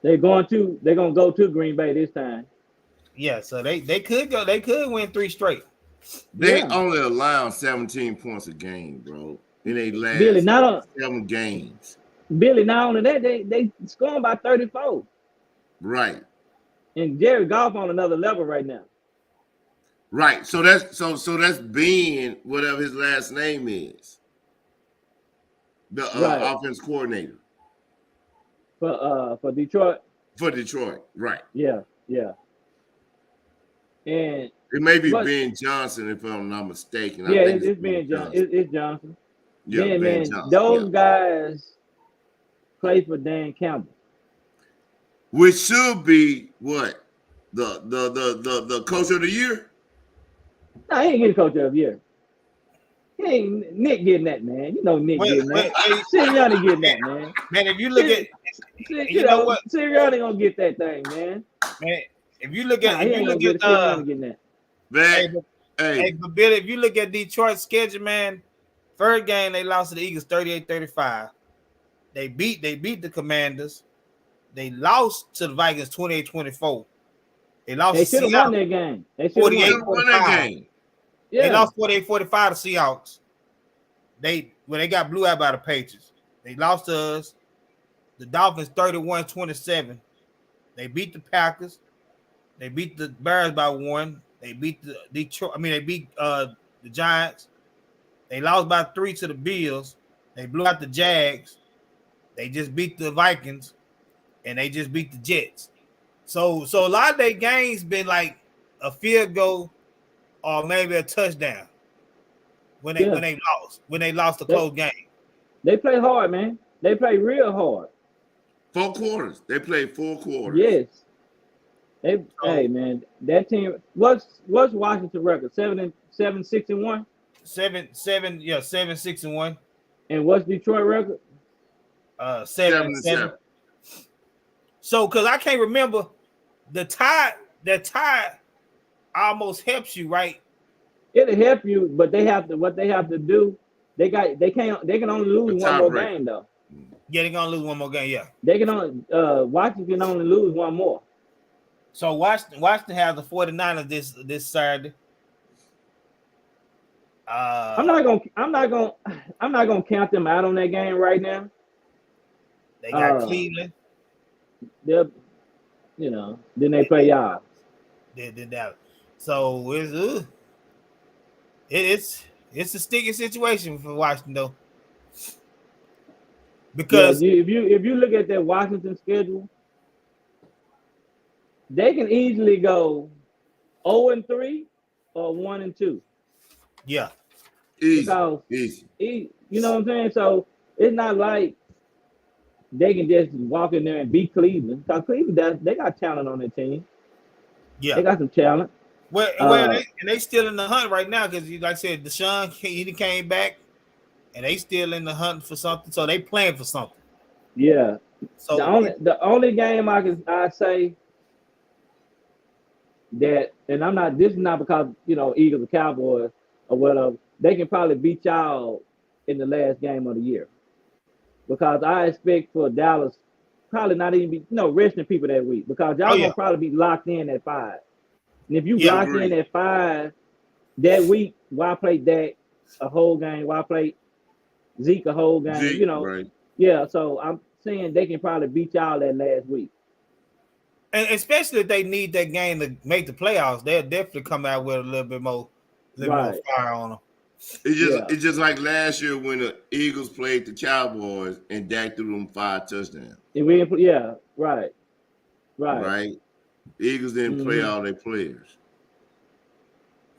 They're gonna go to Green Bay this time. Yeah, so they could go. They could win 3 straight. They only allow 17 points a game, bro. In they last Billy, 7 games. Billy, not only that, they scoring by 34. Right. And Jared Goff on another level right now. Right. So that's being whatever his last name is. The offense coordinator. For Detroit. For Detroit, right. Yeah. And it may be Ben Johnson, if I'm not mistaken. Yeah, it's Ben Johnson. It's Johnson. Yeah, Ben Johnson. Those guys play for Dan Campbell. Which should be what? The coach of the year? No, he ain't getting coach of the year. He ain't Nick getting that, man. You know Nick getting that. Sirianni getting that, man. Man, if you look at you know what? Sirianni gonna get that thing, man. Man, if you look at Sirianni getting that. But Billy, if you look at Detroit's schedule, man, first game they lost to the Eagles 38-35. They beat the Commanders. They lost to the Vikings 28-24. They should have won that game. They should have won that game. Yeah. They lost 48-45 to Seahawks. They got blew out by the Patriots. They lost to us. The Dolphins 31-27. They beat the Packers. They beat the Bears by 1. They beat the Giants. They lost by 3 to the Bills. They blew out the Jags. They just beat the Vikings, and they just beat the Jets. So a lot of their games been like a field goal or maybe a touchdown when they lost a close game. They play hard, man. They play real hard. 4 quarters. They played 4 quarters. Yes. Hey man, that team. What's Washington record? 7-6-1. 7-6-1. And what's Detroit record? 7-7. So, because I can't remember the tie almost helps you, right? It'll help you, but what they have to do. They can only lose one more game though. Yeah, they're gonna lose one more game. Yeah, they can only Washington can only lose one more. So Washington has the 49ers this Saturday. I'm not gonna count them out on that game right now. They got Cleveland. Then they play y'all. So it's a sticky situation for Washington though. Because if you look at that Washington schedule, they can easily go 0-3 or 1-2. Yeah. Easy. You know what I'm saying? So it's not like they can just walk in there and beat Cleveland. Because Cleveland, they got talent on their team. Yeah. They got some talent. Well, they still in the hunt right now because, like I said, Deshaun, he came back, and they still in the hunt for something. So they playing for something. Yeah. So the only game I say that, and I'm not. This is not because Eagles or Cowboys or whatever. They can probably beat y'all in the last game of the year because I expect for Dallas probably not even be resting people that week because y'all gonna probably be locked in at 5. And if you locked in at 5 that week, why play Dak a whole game? Why play Zeke a whole game? Right. Yeah. So saying they can probably beat y'all that last week. And especially if they need that game to make the playoffs, they'll definitely come out with a little bit more fire on them. It's just like last year when the Eagles played the Cowboys and Dak threw them 5 touchdowns. And right. The Eagles didn't play all their players.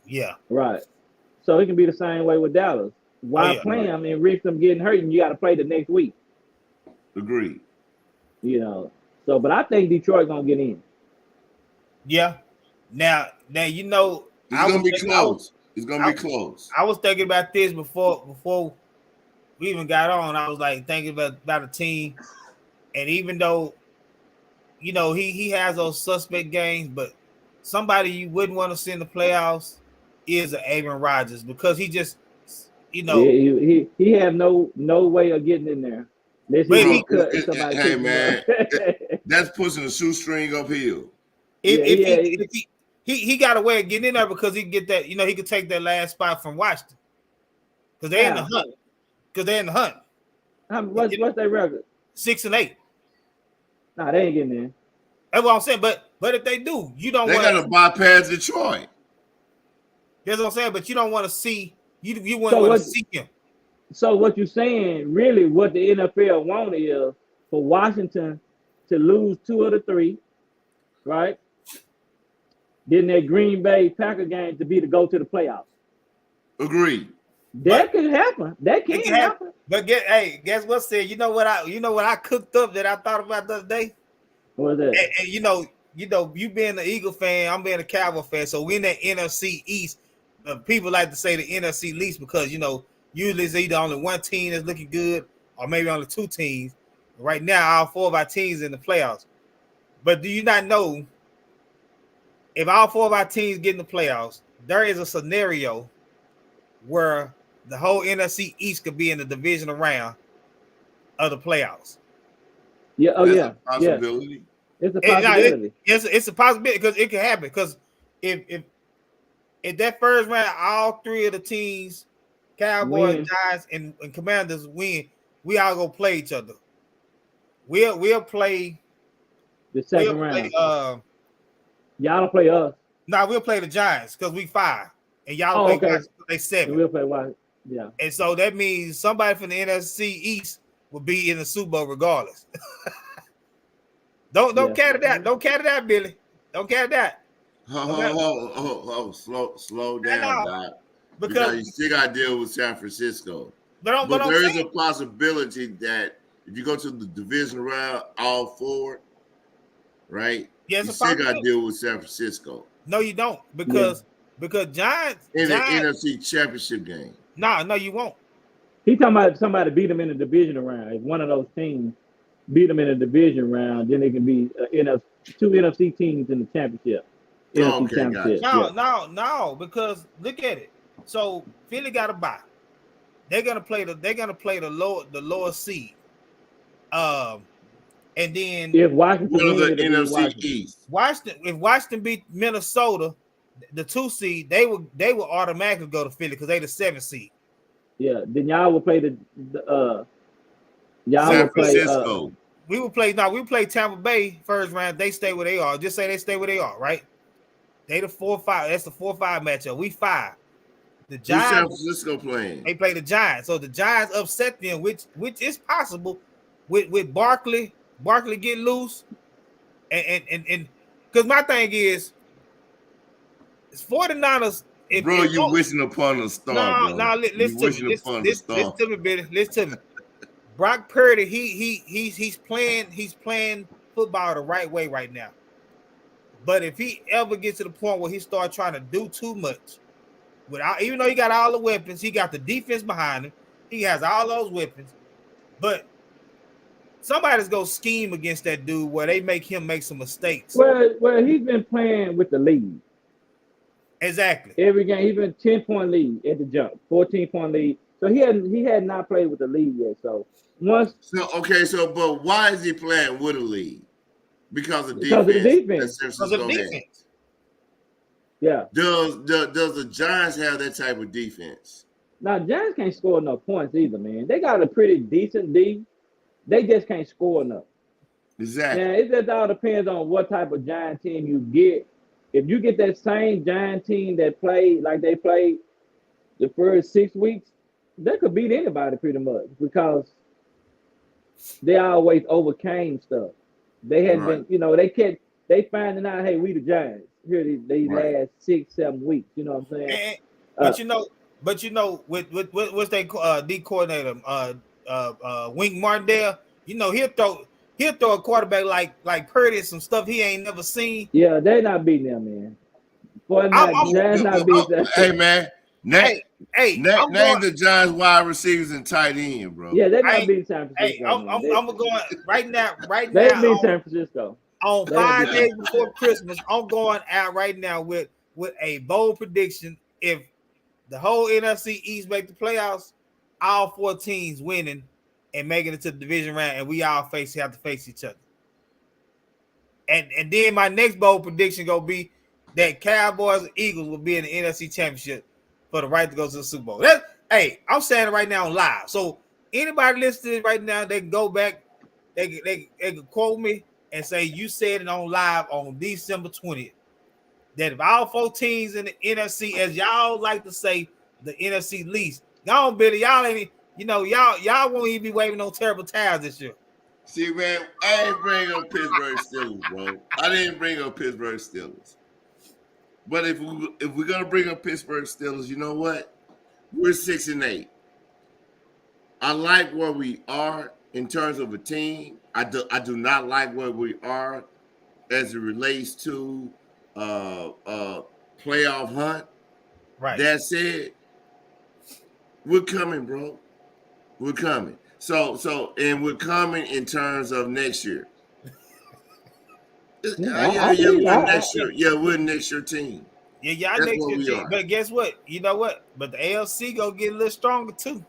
Yeah. Right. So it can be the same way with Dallas. Why play them and risk them getting hurt and you got to play the next week? Agreed. You know. So, but I think Detroit gonna get in. Yeah. Now you know it's gonna be close. It's gonna be close. I was thinking about this before we even got on. I was like thinking about a team, and even though you know he has those suspect games, but somebody you wouldn't want to see in the playoffs is Aaron Rodgers because he just he have no way of getting in there. Hey man, that's pushing a shoestring uphill. If he got a way of getting in there because he can get that, he could take that last spot from Washington because they're in the hunt. What's their record? 6-8. Nah, they ain't getting in. That's what I'm saying. But if they do, you don't. They got to bypass Detroit. That's what I'm saying. But you don't want to see you want to see him. So what you're saying, really, what the NFL want is for Washington to lose 2 of the 3, right? Then that Green Bay Packer game to go to the playoffs. Agreed. That can happen. That can happen. But guess what? Said you know what I cooked up that I thought about the other day. What was that? And you being an Eagle fan, I'm being a Cowboy fan. So we're in that NFC East. People like to say the NFC least because usually it's either only one team that's looking good or maybe only 2 teams. Right now, all 4 of our teams in the playoffs. But do you not know if all 4 of our teams get in the playoffs, there is a scenario where the whole NFC East could be in the divisional round of the playoffs. Yeah. Oh, That's yeah. a possibility. Yeah. It's a possibility. It's a possibility because it can happen. Because if that first round, all 3 of the teams, Cowboys, Giants, and Commanders win, we all go play each other. We'll play the second round. Y'all don't play us. No, we'll play the Giants because we 5, and y'all play Giants because they 7. And we'll play Washington. Yeah. And so that means somebody from the NFC East will be in the Super Bowl regardless. Don't count it out. Don't count it out, Billy. Don't count it out. Slow down, Doc. Because you still got to deal with San Francisco. But there is a possibility that if you go to the division round, all 4, right? Yes, you still got to deal with San Francisco. No, you don't, because Giants in the NFC Championship game. No, you won't. He talking about somebody beat them in the division round. If one of those teams beat them in the division round, then it can be 2 NFC teams in the championship. Championship. No, because look at it. So Philly got a bye. They're gonna play the lower seed. And then if Washington the NFC East. If Washington beat Minnesota, the 2 seed, they will automatically go to Philly because they the 7th seed. Yeah, then y'all will play San Francisco. We will play Tampa Bay first round. They stay where they are. Just say they stay where they are, right? They the 4-5. That's the 4-5 matchup. We 5. The Giants. San Francisco playing. They play the Giants, so the Giants upset them, which is possible with Barkley. Barkley get loose, and because my thing is, it's 49ers. Bro, you wishing upon a star. No, listen to me, Billy. Listen to me. Brock Purdy, he's playing football the right way right now. But if he ever gets to the point where he starts trying to do too much, even though he got all the weapons, he got the defense behind him. He has all those weapons, but somebody's gonna scheme against that dude where they make him make some mistakes. Well, he's been playing with the lead. Exactly. Every game, he's been 10-point lead at the jump, 14-point lead. So he had not played with the lead yet. So but why is he playing with a lead? Because of the defense. Because of defense. Yeah. Does the Giants have that type of defense? Now, Giants can't score no points either, man. They got a pretty decent D. They just can't score enough. Exactly. Now it just all depends on what type of Giant team you get. If you get that same Giant team that played like they played the first 6 weeks, they could beat anybody pretty much because they always overcame stuff. They had Right. been, they finding out, hey, we the Giants here these Right. last 6-7 weeks. You know what I'm saying? And, Uh, but with what's they D coordinator Wink Martindale, he'll throw a quarterback like Purdy some stuff he ain't never seen. yeah, they not beating them, man. Boy, I'm, not I'm Giants not beating them. Hey man, hey I'm name going. the Giants wide receivers and tight end, bro. Yeah, they I not beating San hey Francisco, man. I'm going right now They beat San Francisco. on They don't 5 beat days San before Christmas. I'm going out right now with a bold prediction. If the whole NFC East make the playoffs, all 4 teams winning and making it to the division round, and we all have to face each other. And then my next bold prediction gonna be that Cowboys and Eagles will be in the NFC Championship for the right to go to the Super Bowl. Hey, I'm saying it right now on live. So anybody listening right now, they can go back, they can quote me and say you said it on live on December 20th. That if all 4 teams in the NFC, as y'all like to say, the NFC least, y'all Billy, y'all ain't, y'all won't even be waving no terrible towels this year. See, man, I ain't bring up Pittsburgh Steelers, bro. I didn't bring up Pittsburgh Steelers. But if we're gonna bring up Pittsburgh Steelers, you know what? We're 6-8. I like where we are in terms of a team. I do not like where we are as it relates to playoff hunt. Right. That said, we're coming, bro. We're coming. And we're coming in terms of next year. We're next year. Yeah, we're next year team. Yeah, y'all That's next what year we team. are. But guess what? You know what? But the ALC gonna get a little stronger too.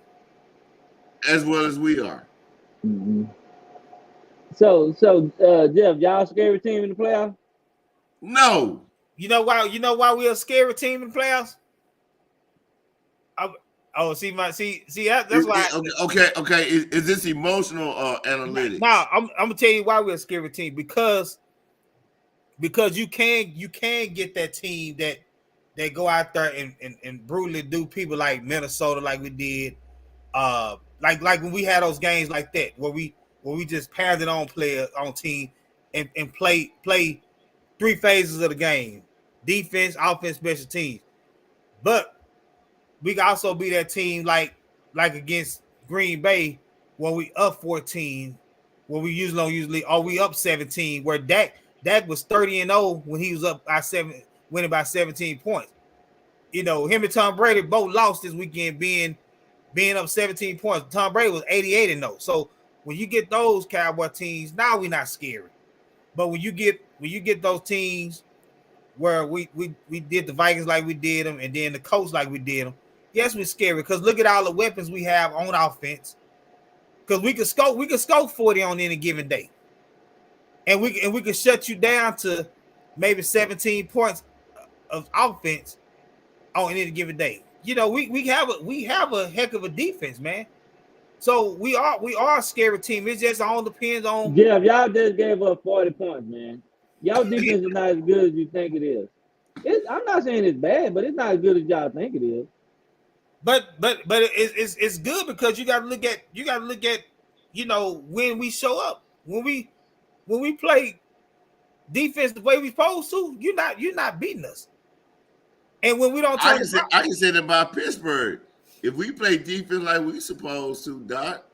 As well as we are. Mm-hmm. So Jeff, y'all scary team in the playoffs? No. You know why we're a scary team in the playoffs? That's why. Okay. Is this emotional analytics? Nah, I'm gonna tell you why we're a scary team because you can get that team that go out there and brutally do people like Minnesota, like we did, like when we had those games like that where we just pounded on players on team and play 3 phases of the game: defense, offense, special teams. But we can also be that team like against Green Bay where we up 14, where we usually or we up 17, where Dak was 30-0 when he was up by 7, winning by 17 points. Him and Tom Brady both lost this weekend being up 17 points. Tom Brady was 88-0. So when you get those Cowboy teams, now we're not scary. But when you get those teams where we did the Vikings like we did them, and then the Colts like we did them, yes, we're scary because look at all the weapons we have on offense. Because we can score 40 on any given day, and we can shut you down to maybe 17 points of offense on any given day. We have a heck of a defense, man. So we are a scary team. It just all depends on. Jeff, y'all just gave up 40 points, man. Y'all defense is not as good as you think it is. I'm not saying it's bad, but it's not as good as y'all think it is. But it's good because you got to look at when we show up, when we play defense the way we supposed to, you're not beating us. And when we don't I can say that about Pittsburgh. If we play defense like we supposed to, Doc,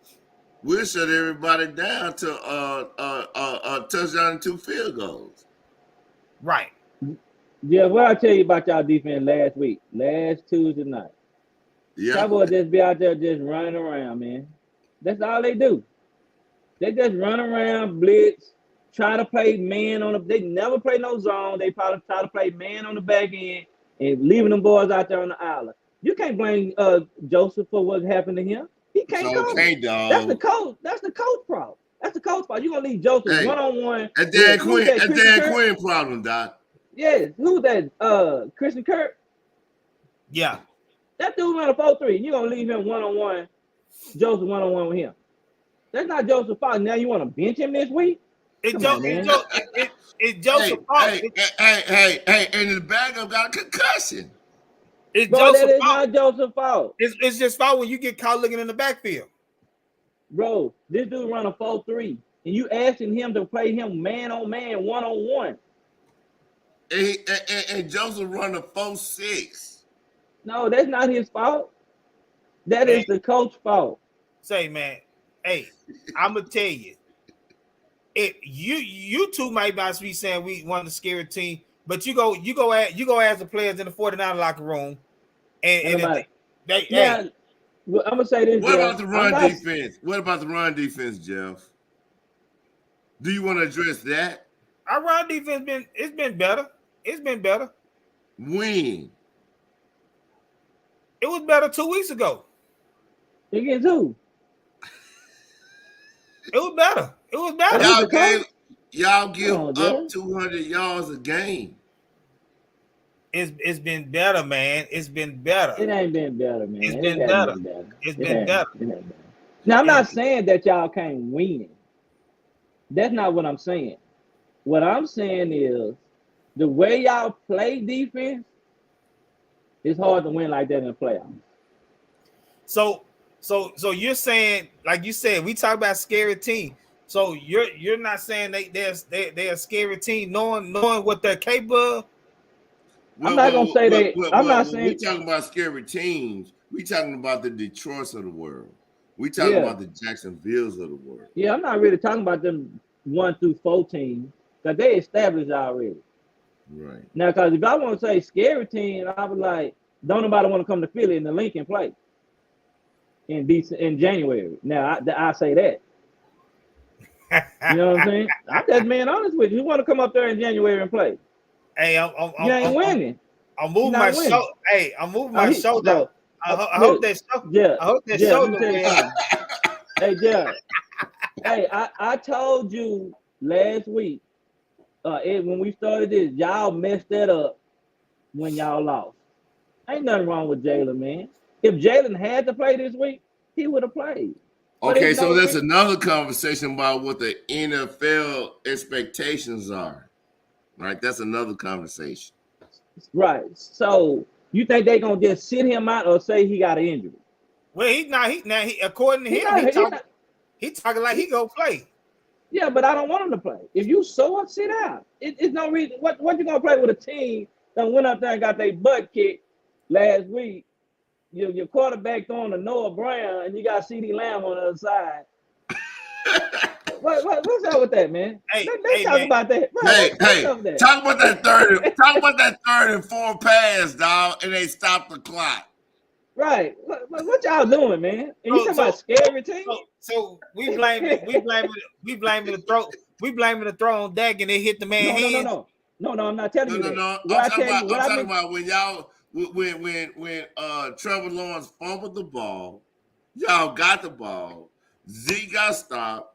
we'll shut everybody down to a touchdown and 2 field goals. Right. Yeah, what I tell you about y'all defense last Tuesday night. Yeah. Cowboys just be out there just running around, man. That's all they do. They just run around, blitz, try to play man on the. They never play no zone. They probably try to play man on the back end and leaving them boys out there on the island. You can't blame Joseph for what happened to him. He can't cover. Dog. That's the coach. That's the coach problem. That's the coach problem. You're gonna leave Joseph one-on-one. That's Dan Quinn problem, Doc. Yes. Who's that? Christian Kirk? Yeah. That dude run a 4-3. You're gonna leave him one-on-one, Joseph one-on-one with him. That's not Joseph fault. Now you want to bench him this week? It's Come on, man. Joseph's fault. Hey, and the backup got a concussion. It's Bro, that Joseph's is fault. not Joseph's fault. It's just fault when you get caught looking in the backfield. Bro, this dude run a 4-3, and you asking him to play him man on man, 1-on-1. And Joseph run a 4-6. No, that's not his fault. That is the coach's fault. Say, man, hey, I'm gonna tell you, if you two might be saying we want the scary team, but you go ask the players in the 49 locker room, and yeah, well, I'm gonna say this. What about the run defense? What about the run defense, Jeff? Do you want to address that? Our run defense been better. It's been better. When? It was better 2 weeks ago. Against who? It was better. It was better. Y'all give up 200 yards a game. It's been better, man. It's been better. It ain't been better, man. It's been better. It's been better. Now, I'm not saying that y'all can't win. That's not what I'm saying. What I'm saying is the way y'all play defense, it's hard to win like that in the playoffs. So you're saying, like you said, we talk about scary team. So you're not saying they're a scary team, knowing what they're capable of. I'm not gonna say that. I'm not saying we talking about scary teams. We talking about the Detroits of the world. We talking about the Jacksonvilles of the world. Yeah, I'm not really talking about them 1 through 14 because they established already. Right. Now, because if I want to say scary team, I was like, don't nobody want to come to Philly in the Lincoln play in January. Now, I say that. You know what I'm saying? I'm just being honest with you. You want to come up there in January and play? Hey, you ain't winning. I'm moving my shoulder. Hey, I'm moving my shoulder. I hope that shoulder. Yeah. I hope that shoulder. Hey, Jeff. Hey, I told you last week when we started this, y'all messed that up when y'all lost. Ain't nothing wrong with Jalen, man. If Jalen had to play this week, he would have played. Okay, so that's another conversation about what the NFL expectations are. Right, that's another conversation. Right. So you think they gonna just sit him out or say he got an injury? Well, according to him, he talking like he gonna play. Yeah, but I don't want him to play. If you sore, sit out. It's no reason. What you gonna play with a team that went up there and got their butt kicked last week? Your quarterback throwing to Noah Brown and you got CD Lamb on the other side. What's up with that, man? Let's talk about that. Bro, talk about that third and 4 pass, dog, and they stopped the clock. Right. What y'all doing, man? And you talking about scary team? So we blaming the throw on Dak and it hit the man hands. No, I'm not telling you that. No. I'm talking about when y'all when Trevor Lawrence fumbled the ball, y'all got the ball, Zeke got stopped.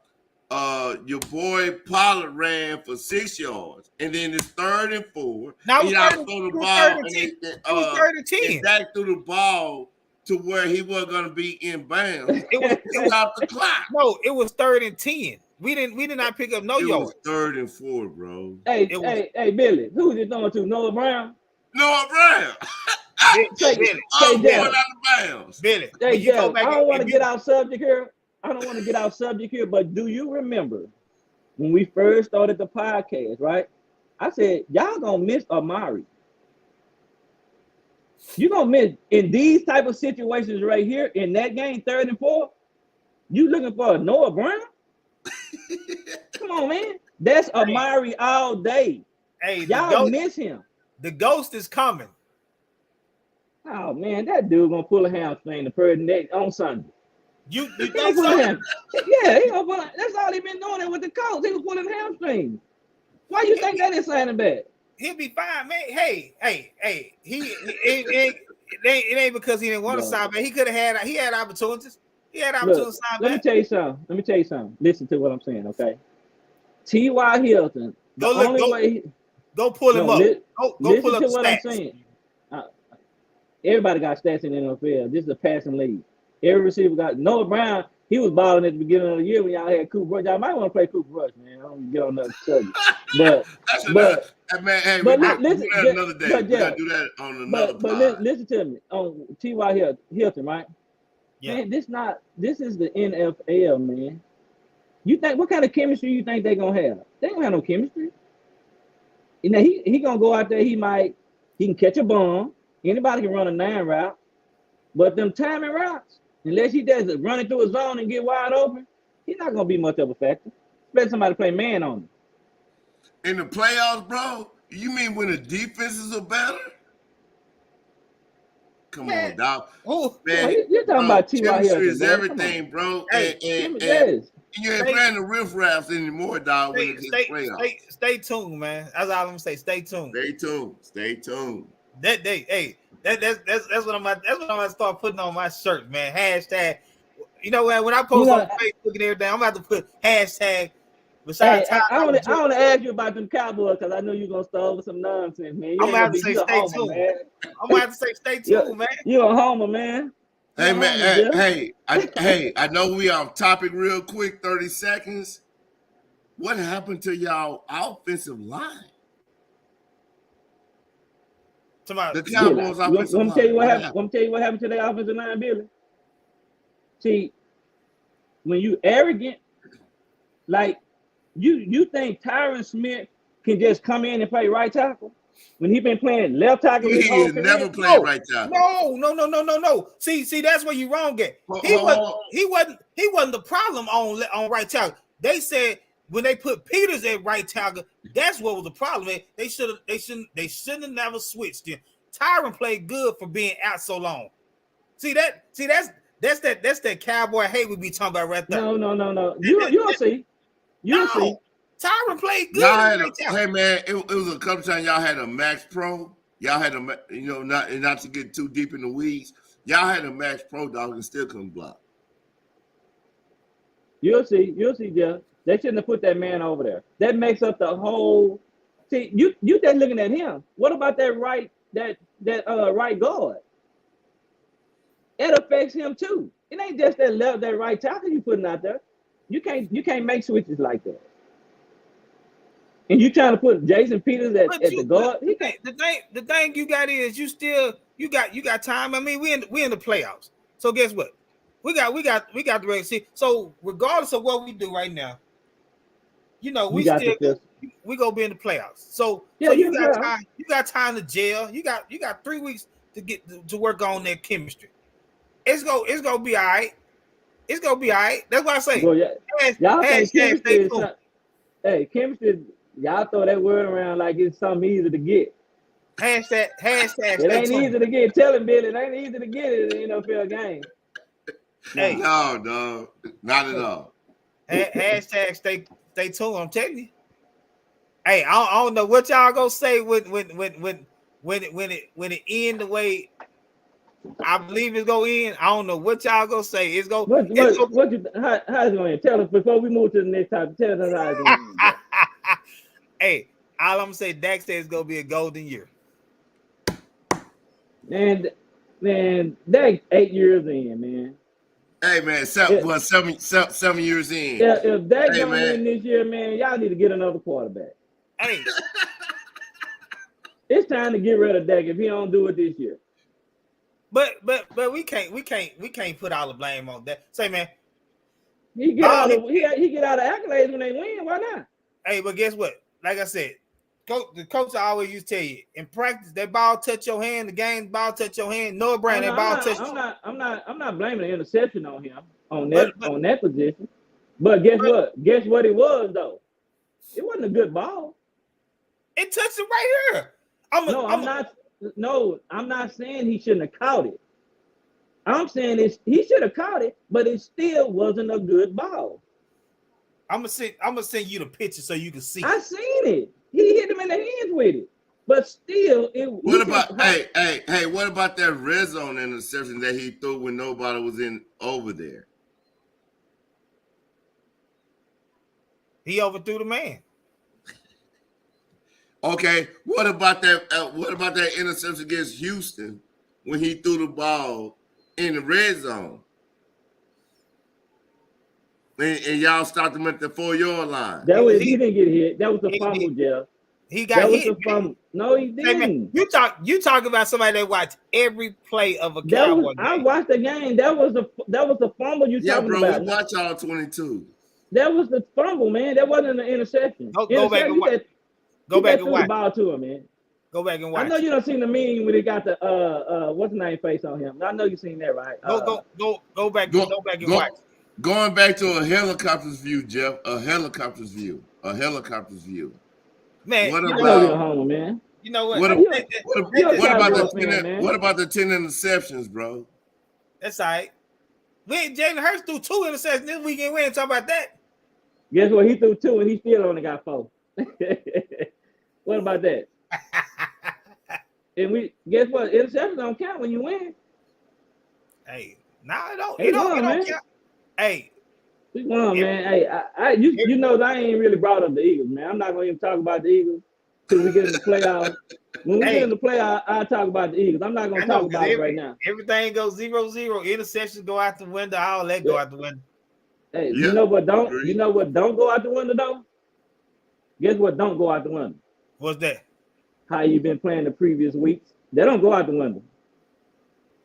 Your boy Pollard ran for 6 yards, and then it's 3rd and 4. Now he threw the ball, and Dak threw the ball to where he wasn't going to be in bounds. It stopped the clock. No, it was 3rd and 10. We did not pick up no yards. It was 3rd and 4, bro. Hey, Billy, who was it throwing to? Noah Brown. Billy. Hey, Jeff, I don't want to get out subject here. But do you remember when we first started the podcast, right? I said, y'all gonna miss Amari. You're gonna miss in these type of situations right here in that game, 3rd and 4. You looking for a Noah Brown? Come on, man. That's Amari all day. Hey, y'all miss him. The ghost is coming. Oh man, that dude gonna pull a hamstring the first day on Sunday. You think so? Yeah, he gonna pull. That's all he been doing it with the Colts. He was pulling hamstrings. Why you think that is signing back? He'll be fine, man. Hey. It ain't because he didn't want to sign back. He could have had. He had opportunities. He had opportunities to sign back. Let me tell you something. Listen to what I'm saying, okay? T.Y. Hilton. Go pull him up. Go pull up the stats. I'm saying. Everybody got stats in the NFL. This is a passing league. Every receiver got Noah Brown. he was balling at the beginning of the year when y'all had Cooper Rush. Y'all might want to play Cooper Rush, man. I don't get on another subject. But That's another. but Man, hey, but we do listen, that another day. but We yeah, gotta do that on another but pod. listen to me on T.Y. Hilton, right? Yeah. Man, this is the NFL, man. You think what kind of chemistry you think they're gonna have? They don't have no chemistry. You know, he gonna go out there, he can catch a bomb. Anybody can run a 9 route, but them timing routes, unless he does it running through a zone and get wide open, he's not gonna be much of a factor. Let somebody play man on him. In the playoffs, bro, you mean when the defenses are better? Come on, dog. Oh, Man, You're talking bro, about T.Y. chemistry Hilton, is bro. everything, bro. Hey, And yes. you ain't playing the riffraffs anymore, dog, when it gets playoffs. Stay tuned, man. That's all I'm gonna say. Stay tuned. Stay tuned. Stay tuned. That's what I'm gonna start putting on my shirt, man. Hashtag. You know when I post on Facebook and everything, I'm about to put hashtag. Besides, I want to ask you about them Cowboys because I know you're gonna start over some nonsense, man. I'm gonna have to say stay tuned, man. I'm gonna have to say stay tuned, man. You're a homer, man. Hey, man. Hey, I know we off topic real quick. 30 seconds. What happened to y'all offensive line? The Cowboys offensive line. Let me tell you what happened. Let me tell you what happened to their offensive line, Billy. See, when you arrogant, like you think Tyron Smith can just come in and play right tackle when he been playing left tackle his whole career? Never played right tackle. No. See, that's where you wrong at. He wasn't the problem on right tackle. They said when they put Peters at right tackle, that's what was the problem. They shouldn't have never switched him. Tyron played good for being out so long. That's that cowboy hate we be talking about right there. No. You'll see. You'll see. Tyron played good. Hey man, it was a couple times y'all had a Max Pro. Y'all had not to get too deep in the weeds. Y'all had a Max Pro dog and still couldn't block. You'll see, Jeff. They shouldn't have put that man over there. That makes up the whole. See, you just looking at him. What about that right guard? It affects him too. It ain't just that right tackle you putting out there. You can't make switches like that. And you trying to put Jason Peters at the guard? The thing you got is you got time. I mean, we in the playoffs. So guess what? We got the regular season. So regardless of what we do right now, we gonna be in the playoffs. So you got time. You got time to gel. You got 3 weeks to get to work on that chemistry. It's gonna be all right. It's gonna be all right. That's what I say. Well, y'all think chemistry is chemistry. Y'all throw that word around like it's something easy to get. Hashtag. It ain't easy to get. Tell him, Billy, it ain't easy to get it in the NFL game. Hey, no, not at all. Hashtag stay tuned. I'm telling you. Hey, I don't know what y'all gonna say when it end the way I believe it's gonna end. I don't know what y'all gonna say. It's go. How's it gonna tell us before we move to the next topic? Tell us how it's gonna end. Hey, all I'm gonna say, Dak says it's gonna be a golden year. And man, Dak 8 years in, man. Hey man, 7 years in. If Dak don't win this year, man, y'all need to get another quarterback. Hey, it's time to get rid of Dak if he don't do it this year. But we can't put all the blame on that. Say, man, he get out of accolades when they win. Why not? Hey, but guess what? Like I said, the coach I always used to tell you in practice, that ball touch your hand, the game ball touch your hand. Noah Brown, that ball touch. I'm not blaming the interception on him on that position. But guess what? Guess what it was though? It wasn't a good ball. It touched it right here. I'm not saying he shouldn't have caught it. I'm saying he should have caught it, but it still wasn't a good ball. I'm gonna send you the picture so you can see. I seen it. He hit him in the hands with it, but still, what about what about that red zone interception that he threw when nobody was in over there? He overthrew the man. Okay, what about that? What about that interception against Houston when he threw the ball in the red zone? and y'all stopped him at the 4-yard line. That was he didn't get hit. That was a fumble, Jeff. He got that was hit. A fumble. No, he didn't. Hey, man, you talk about somebody that watched every play of a Cowboy game. I watched the game. That was a fumble you talking about. Yeah, bro, we watch all 22. That was the fumble, man. That wasn't an interception. Go back and watch. Go back and watch. The ball to him, man. Go back and watch. I know you don't seen the meme when they got the what's the name face on him. I know you seen that, right? Go back and watch. Going back to a helicopter's view, Jeff. A helicopter's view. Man, what about you're a homer, man? You know what? What about the 10 interceptions, bro? That's all right. Jalen Hurts threw 2 interceptions this weekend. We ain't talking about that. Guess what? He threw 2 and he still only got 4. What about that? And guess what? Interceptions don't count when you win. Hey, it don't count. Hey, we won, man. Hey, you know I ain't really brought up the Eagles, man. I'm not gonna even talk about the Eagles till we get in the playoffs. When we get in the playoffs, I'll talk about the Eagles. I'm not gonna talk about it right now. Everything goes 0-0. Interceptions go out the window. All that go out the window. Hey, you know what don't go out the window though? Guess what don't go out the window? What's that? How you been playing the previous weeks? They don't go out the window.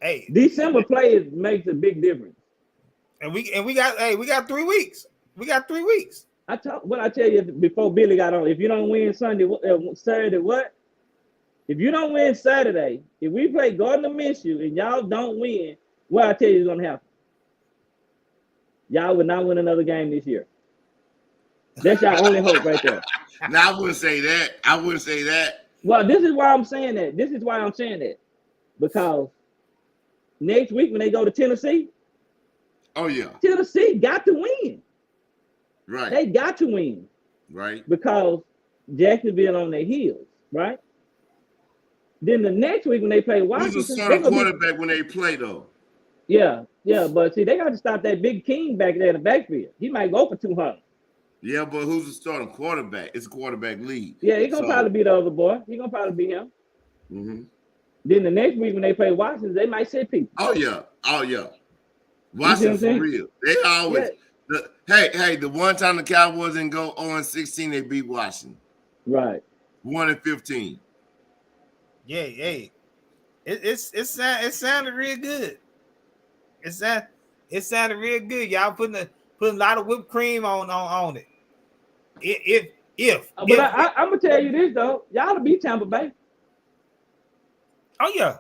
Hey, December players makes a big difference. And we got 3 weeks. We got 3 weeks. What I tell you before Billy got on. If you don't win Saturday, what? If you don't win Saturday, if we play Gardner Minshew and y'all don't win, what I tell you is gonna happen? Y'all would not win another game this year. That's your only hope right there. No, I wouldn't say that. Well, this is why I'm saying that. Because next week when they go to Tennessee, oh yeah, Tennessee got to win. Right. They got to win. Right. Because Jacksonville on their heels, right? Then the next week when they play Washington, who's the starting quarterback when they play though? Yeah, but see, they got to stop that Big King back there in the backfield. He might go for 200. Yeah, but who's the starting quarterback? It's a quarterback league. Yeah, he's gonna probably be the other boy. He's gonna probably be him. Mm-hmm. Then the next week when they play Washington, they might sit people. Oh yeah. Washington for real. They always. Yeah. The one time the Cowboys didn't go 0-16, they beat Washington. Right. 1-15. Yeah, hey. It sounded real good. It sounded real good. Y'all putting a lot of whipped cream on it. I'm gonna tell you this though, y'all to beat Tampa Bay. Oh yeah,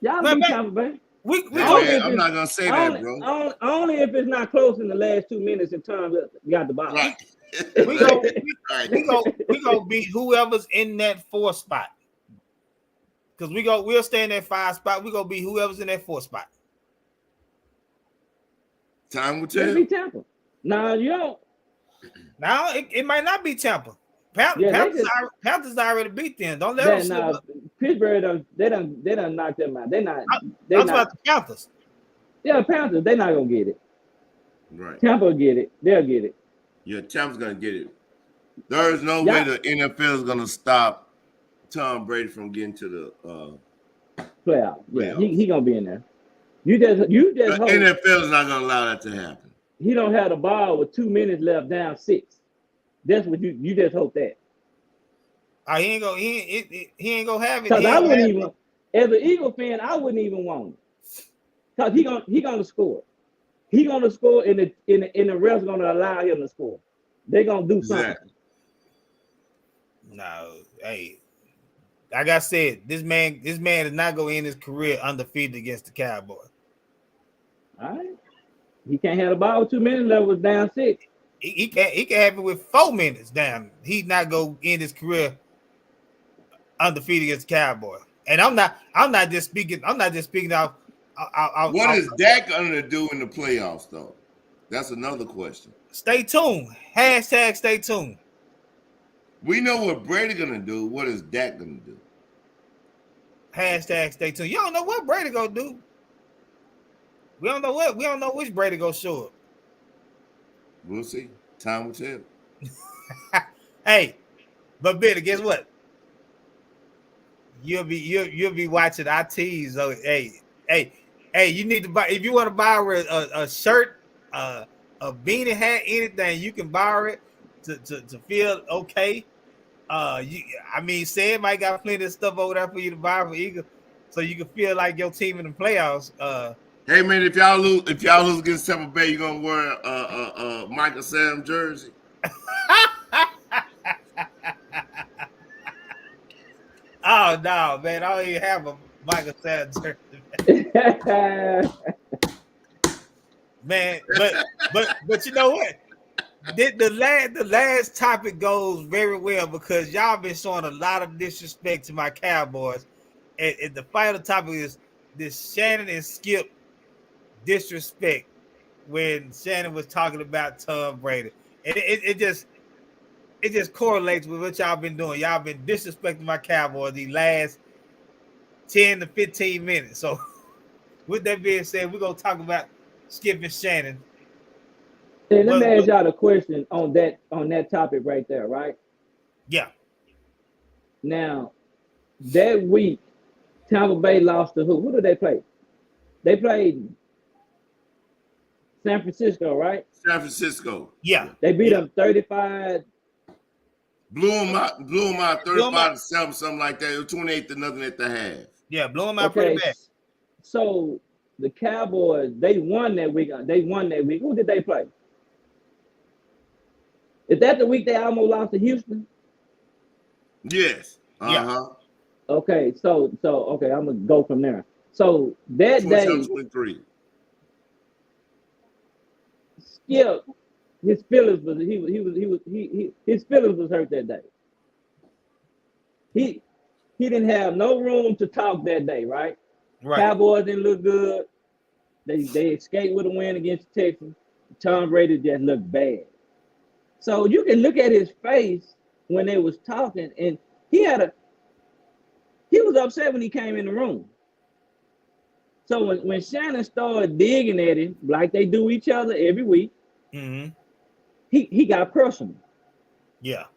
y'all to beat Tampa Bay. I'm not gonna say that, bro. Only if it's not close in the last 2 minutes in terms of got the ball. Right. we gonna beat whoever's in that 4th spot. Because we'll stay in that 5 spot. We gonna beat whoever's in that 4th spot. Time will tell. Be Tampa. No, you don't. Now it might not be Tampa. Panthers already beat them. Don't let them slip up. Pittsburgh they done knocked them out. That's about the Panthers. Yeah, Panthers, they're not gonna get it. Right. Tampa will get it. They'll get it. Yeah, Tampa's gonna get it. There is no way the NFL is gonna stop Tom Brady from getting to the playoff. Yeah, he gonna be in there. You just hope NFL is not gonna allow that to happen. He don't have the ball with 2 minutes left, down 6. That's what you just hope that. He ain't gonna have it. Because I wouldn't even, as an Eagle fan, I wouldn't even want it. Because he gonna score. He gonna score, and the refs gonna allow him to score. They gonna do something. Exactly. No, hey, like I said, this man is not gonna end his career undefeated against the Cowboys. All right. He can't have the ball with 2 minutes left with down 6. He can have it with 4 minutes down. He's not gonna end his career undefeated against the Cowboys. And I'm not just speaking out. What is Dak gonna do in the playoffs though? That's another question. Stay tuned. Hashtag stay tuned. We know what Brady gonna do. What is Dak gonna do? Hashtag stay tuned. You don't know what Brady gonna do. We don't know which Brady gonna show up. We'll see. Time will tell. Hey, but Billy, guess what? You'll be watching our tees. So hey, you need to buy if you want to buy a shirt, a beanie hat, anything, you can borrow it to feel okay. I mean, Sam might got plenty of stuff over there for you to buy for Eagle, so you can feel like your team in the playoffs. Hey man, if y'all lose against Tampa Bay, you gonna wear Michael Sam jersey? Oh no, man! I don't even have a Michael Sanders jersey, man. But you know what? The last topic goes very well because y'all been showing a lot of disrespect to my Cowboys, and the final topic is this Shannon and Skip disrespect when Shannon was talking about Tom Brady, and it just correlates with what y'all been doing. Y'all been disrespecting my Cowboys the last 10 to 15 minutes. So, with that being said, we're gonna talk about Skip and Shannon. Hey, let me ask y'all a question on that topic right there, right? Yeah. Now, that week, Tampa Bay lost to who? Who did they play? They played San Francisco, right? San Francisco. Yeah. They beat them 35. Blew them out 35-7, something like that. It was 28-0 at the half. Yeah, blew them out pretty bad. So the Cowboys, they won that week. Who did they play? Is that the week they almost lost to Houston? Yes. Yeah. Okay, so okay, I'm gonna go from there. So that day, 23. Skip, his feelings was his feelings was hurt that day. He didn't have no room to talk that day, right? Right. Cowboys didn't look good. They escaped with a win against the Texans. Tom Brady just looked bad. So you can look at his face when they was talking, and he was upset when he came in the room. So when Shannon started digging at him like they do each other every week, mm-hmm. he got personal. Yeah.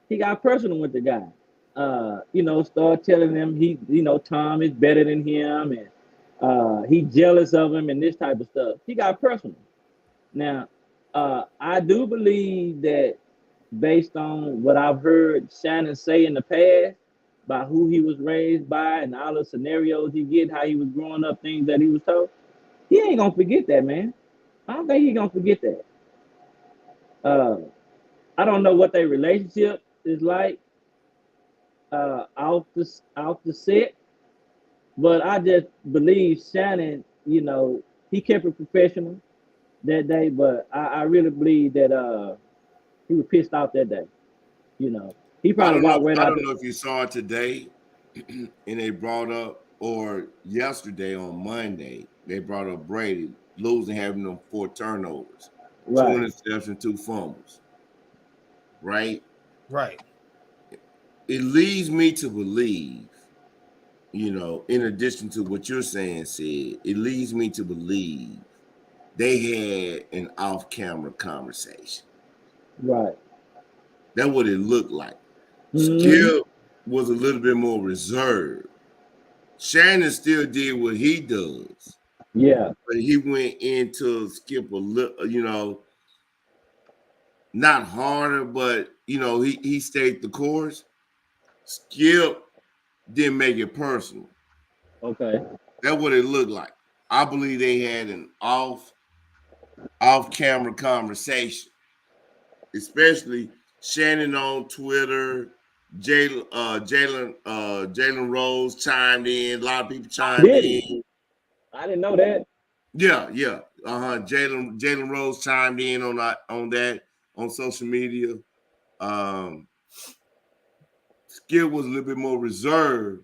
He got personal with the guy. Started telling him Tom is better than him, and he jealous of him and this type of stuff. He got personal. Now, I do believe that based on what I've heard Shannon say in the past about who he was raised by and all the scenarios he get, how he was growing up, things that he was told, he ain't gonna forget that, man. I don't think he's gonna forget that. I don't know what their relationship is like off the set, but I just believe Shannon, he kept it professional that day, but I really believe that he was pissed off that day. He probably walked right out. I don't know if you saw it today, and they brought up, or yesterday on Monday, they brought up Brady losing, having them 4 turnovers, right. 2 interceptions, 2 fumbles. Right? Right. It leads me to believe, in addition to what you're saying, Sid, it leads me to believe they had an off-camera conversation. Right. That's what it looked like. Mm-hmm. Skip was a little bit more reserved. Shannon still did what he does. Yeah. But he went into Skip a little, not harder, but, he stayed the course. Skip didn't make it personal. Okay. That's what it looked like. I believe they had an off-camera conversation, especially Shannon on Twitter. Jalen Rose chimed in. A lot of people chimed in. I didn't know that. Yeah. Jalen Rose chimed in on that on social media. Skip was a little bit more reserved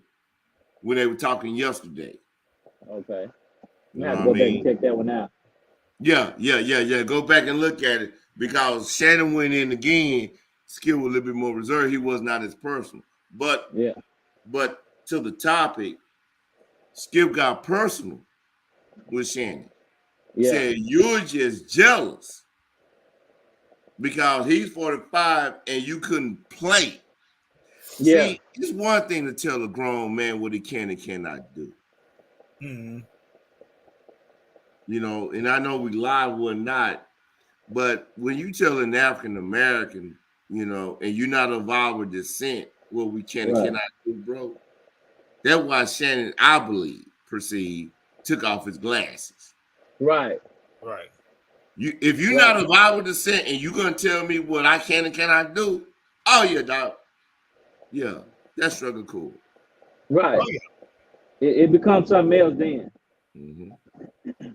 when they were talking yesterday. Okay. I'm gonna have to go back and check that one out. Yeah. Go back and look at it because Shannon went in again. Skip was a little bit more reserved. He was not as personal. But to the topic, Skip got personal with Shannon. Yeah. Said you're just jealous because he's 45 and you couldn't play. Yeah. See, it's one thing to tell a grown man what he can and cannot do. Mm-hmm. And I know we lie or not, But when you tell an African American, and you're not of our descent, what we can and Right. cannot do, bro. That's why Shannon, I believe, took off his glasses. Right. Right. If you're not of our descent and you're gonna tell me what I can and cannot do, oh yeah, dog. Yeah, that's struggle cool. Right. Oh, It becomes something else then. Mm-hmm.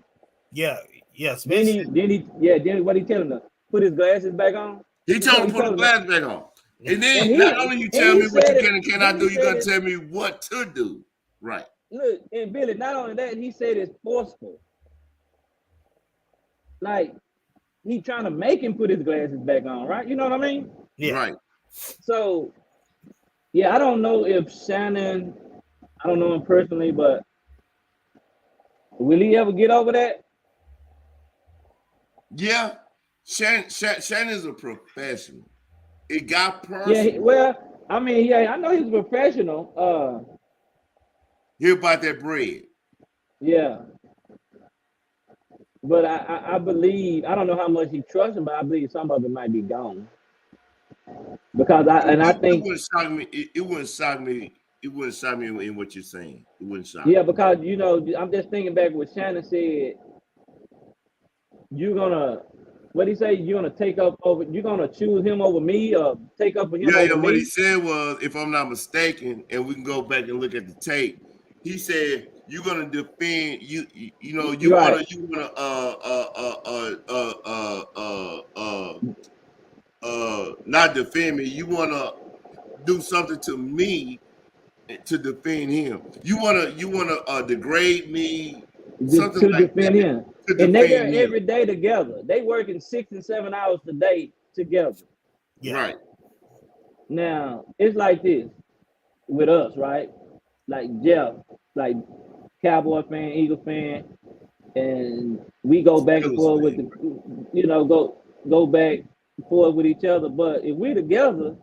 Yeah. Then what he telling us? Put his glasses back on. He told him to put the glasses back on. And then And not only you tell me what you can and cannot do, you're gonna tell me what to do. Right. Look, and Billy, not only that, he said it's forceful. Like he trying to make him put his glasses back on, right? You know what I mean? Yeah. Right. So, yeah, I don't know if Shannon, I don't know him personally, but will he ever get over that? Yeah. Shannon's a professional. It got personal. Yeah, well, I mean, yeah, I know he's a professional. Hear about that bread. Yeah. But I believe, I don't know how much he trusts him, but I believe some of it might be gone. Because I think it wouldn't shock me. It wouldn't shock me. It wouldn't shock me in what you're saying. It wouldn't shock me. Yeah, because I'm just thinking back what Shannon said. You're gonna, what he say? You're gonna take up over. You're gonna choose him over me, or take up for him over me. What he said was, if I'm not mistaken, and we can go back and look at the tape. He said you're gonna defend you. You right. Not defend me. You wanna do something to me to defend him. You wanna degrade me. Something to like defend that. him. And they there every day together. They working 6 and 7 hours a day together. Yeah. Right. Now it's like this with us, right? Like Jeff, like Cowboy fan, Eagle fan, and we go back and forth with go back and forth with each other. But if we together,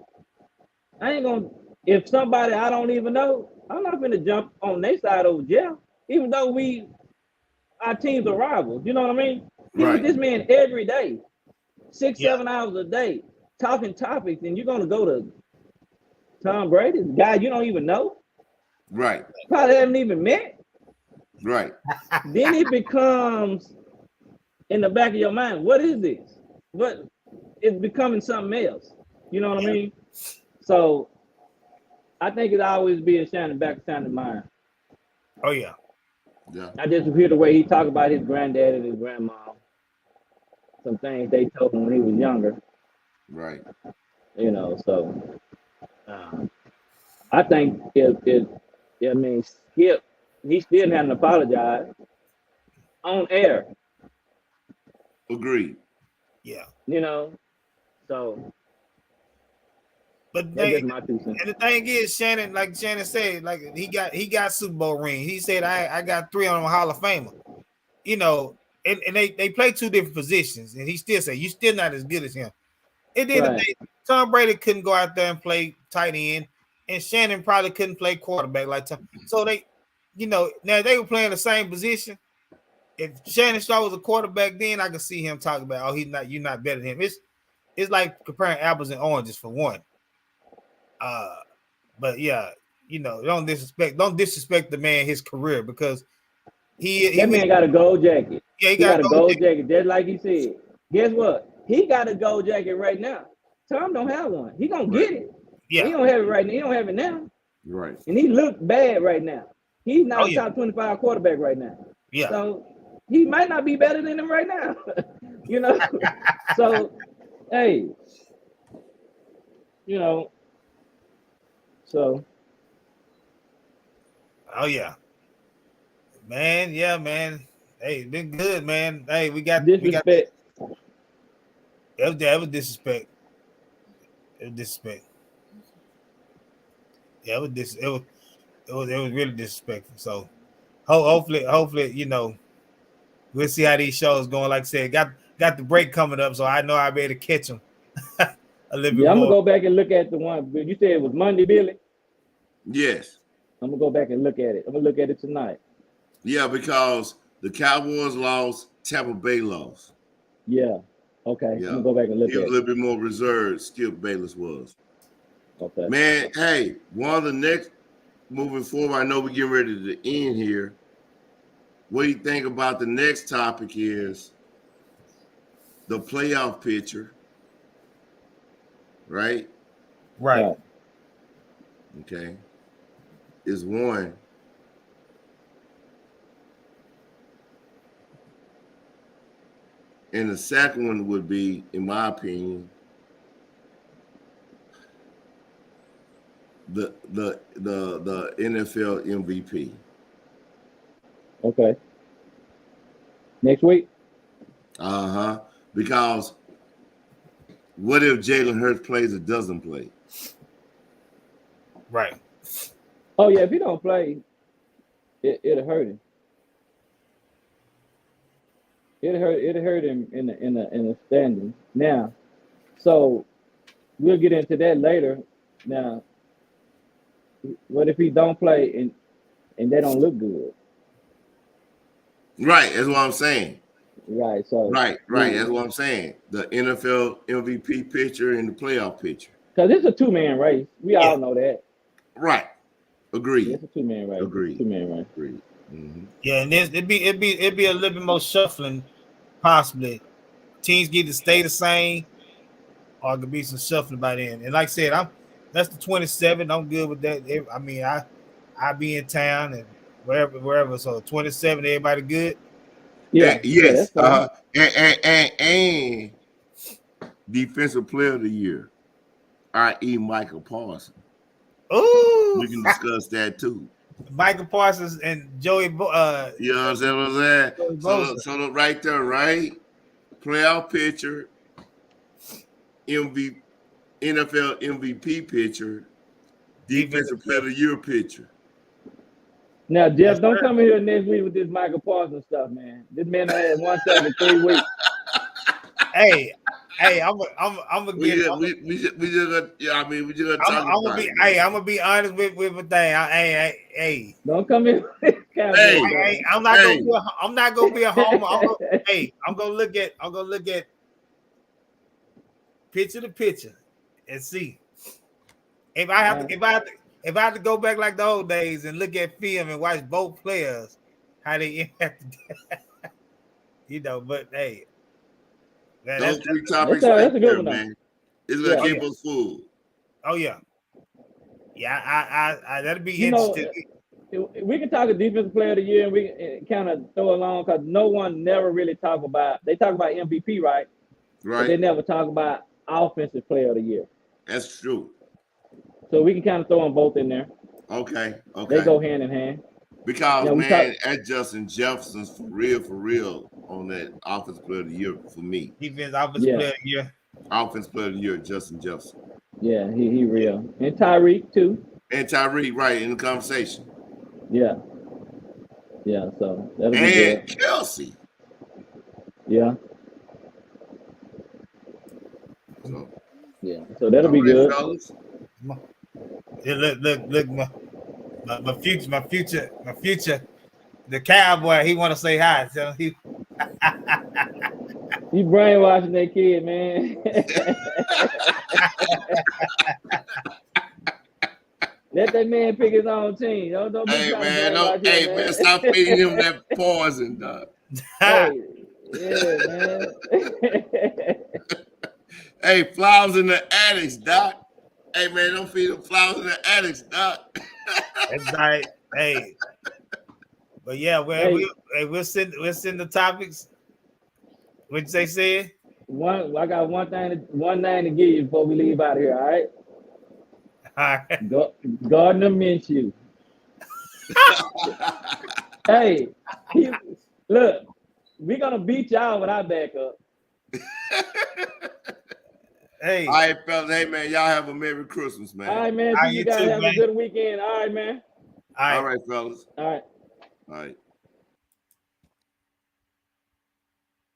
I ain't gonna. If somebody I don't even know, I'm not gonna jump on their side over Jeff, even though our teams are rivals. You know what I mean? He with this man every day, 6-7 hours a day, talking topics, and you're gonna go to Tom Brady, the guy you don't even know, right? Probably haven't even met, right? Then it becomes in the back of your mind, what is this? What it's becoming something else. You know what I mean? So I think it always be a Shannon back of Shannon's mind. Oh yeah. Yeah. I just hear the way he talk about his granddad and his grandma. Some things they told him when he was younger. Right. So I think Skip, he still hadn't apologized on air. Agreed. Yeah. So. But the thing is, Shannon, like Shannon said, like he got Super Bowl ring. He said, I got 3 on Hall of Famer. And they play 2 different positions, and he still say you still not as good as him. It did the day. Tom Brady couldn't go out there and play tight end, and Shannon probably couldn't play quarterback like Tom. So they, now they were playing the same position. If Shannon Shaw was a quarterback, then I could see him talking about, you're not better than him. It's like comparing apples and oranges for one. But yeah, don't disrespect the man, his career, because that man got a gold jacket. Yeah, he got a gold jacket, just like he said. Guess what? He got a gold jacket right now. Tom don't have one. He gonna get it. Yeah, he don't have it right now. He don't have it now. Right. And he look bad right now. He's not a top 25 quarterback right now. Yeah. So he might not be better than him right now. So hey, So. Oh yeah, man. Yeah, man. Hey, been good, man. Hey, we got disrespect. That was disrespect. It was disrespect. Yeah, it was really disrespectful. So hopefully, we'll see how these shows going. Like I said, got the break coming up, so I know I'll be able to catch them a little bit more. I'm gonna go back and look at the one. You said it was Monday, Billy. Yes. I'm gonna go back and look at it. I'm gonna look at it tonight. Yeah, because the Cowboys lost, Tampa Bay lost. Yeah. Okay, Yeah. I'm gonna go back and look He was at a it. little bit more reserved. Skip Bayless was. Okay. Man, hey, one of the next moving forward, I know we're getting ready to end here. What do you think about the next topic is the playoff picture, right? Right. Okay. Is one. And the second one would be, in my opinion, the NFL MVP. Okay. Next week. Uh-huh. Because what if Jalen Hurts plays or doesn't play? Right. Oh yeah, if he don't play, it'll hurt him. It'll hurt him in the standings. Now, so we'll get into that later. Now, what if he don't play and they don't look good? Right, that's what I'm saying. Right. So Right, that's what I'm saying. The NFL MVP picture and the playoff picture. because it's a 2-man race. We all know that. Right. Agreed. It's a 2-man race. Agreed. It's a 2-man race. Agreed. Mm-hmm. Yeah, and it'd be a little bit more shuffling, possibly. Teams get to stay the same, or it could be some shuffling by then. And like I said, that's the 27th. I'm good with that. I mean, I be in town and wherever. So 27th, everybody good. Yeah. Yes. Yeah, And defensive player of the year, i.e. Michael Parsons. Ooh, We can discuss that too. Michael Parsons and Joey. You know what I'm saying? So right there, right? Playoff picture, NFL MVP picture, defensive player of the year picture. Now, Jeff, don't come in here next week with this Michael Parsons stuff, man. This man done had 1 sack in 3 weeks. Hey, I'm gonna We get. just gonna, yeah, I mean, we just gonna talk about it. Hey, I'm gonna be honest with a thing. Hey. Don't come in. Hey. I'm not gonna be a homer. I'm gonna look at picture to picture and see if I have to go back like the old days and look at film and watch both players how they impact. But hey, those 3 topics that's a good there, one, man. It's gonna keep us full. Oh yeah. I that'll be interesting. We can talk a defensive player of the year and we can kind of throw along because no one never really talk about. They talk about MVP, right? Right. But they never talk about offensive player of the year. That's true. So we can kind of throw them both in there. Okay. They go hand in hand. Because man, at Justin Jefferson's for real on that offensive player of the year for me. Defense offensive player of the year. Offensive player of the year, Justin Jefferson. Yeah, he real. And Tyreek too. And Tyreek, right, in the conversation. Yeah, so that'll be good. And Kelsey. Yeah. So that'll be good. Fellas. Yeah, look, my future, the cowboy. He want to say hi, so he. You brainwashing that kid, man. Let that man pick his own team. Don't be Hey trying man, to man, stop feeding him that poison, dog. Hey, yeah, man. Hey, flowers in the attics, doc. Hey man, don't feed them flowers in the attics, doc. That's right. Hey, but yeah, we'll send the topics. What they said? I got one thing to give you before we leave out of here. All right. Gardner Minshew. Hey, look, we're gonna beat y'all with our backup. Hey. All right, fellas. Hey man, y'all have a Merry Christmas, man. All right, man. You guys have a good weekend. All right, man. All right, fellas. All right. All right.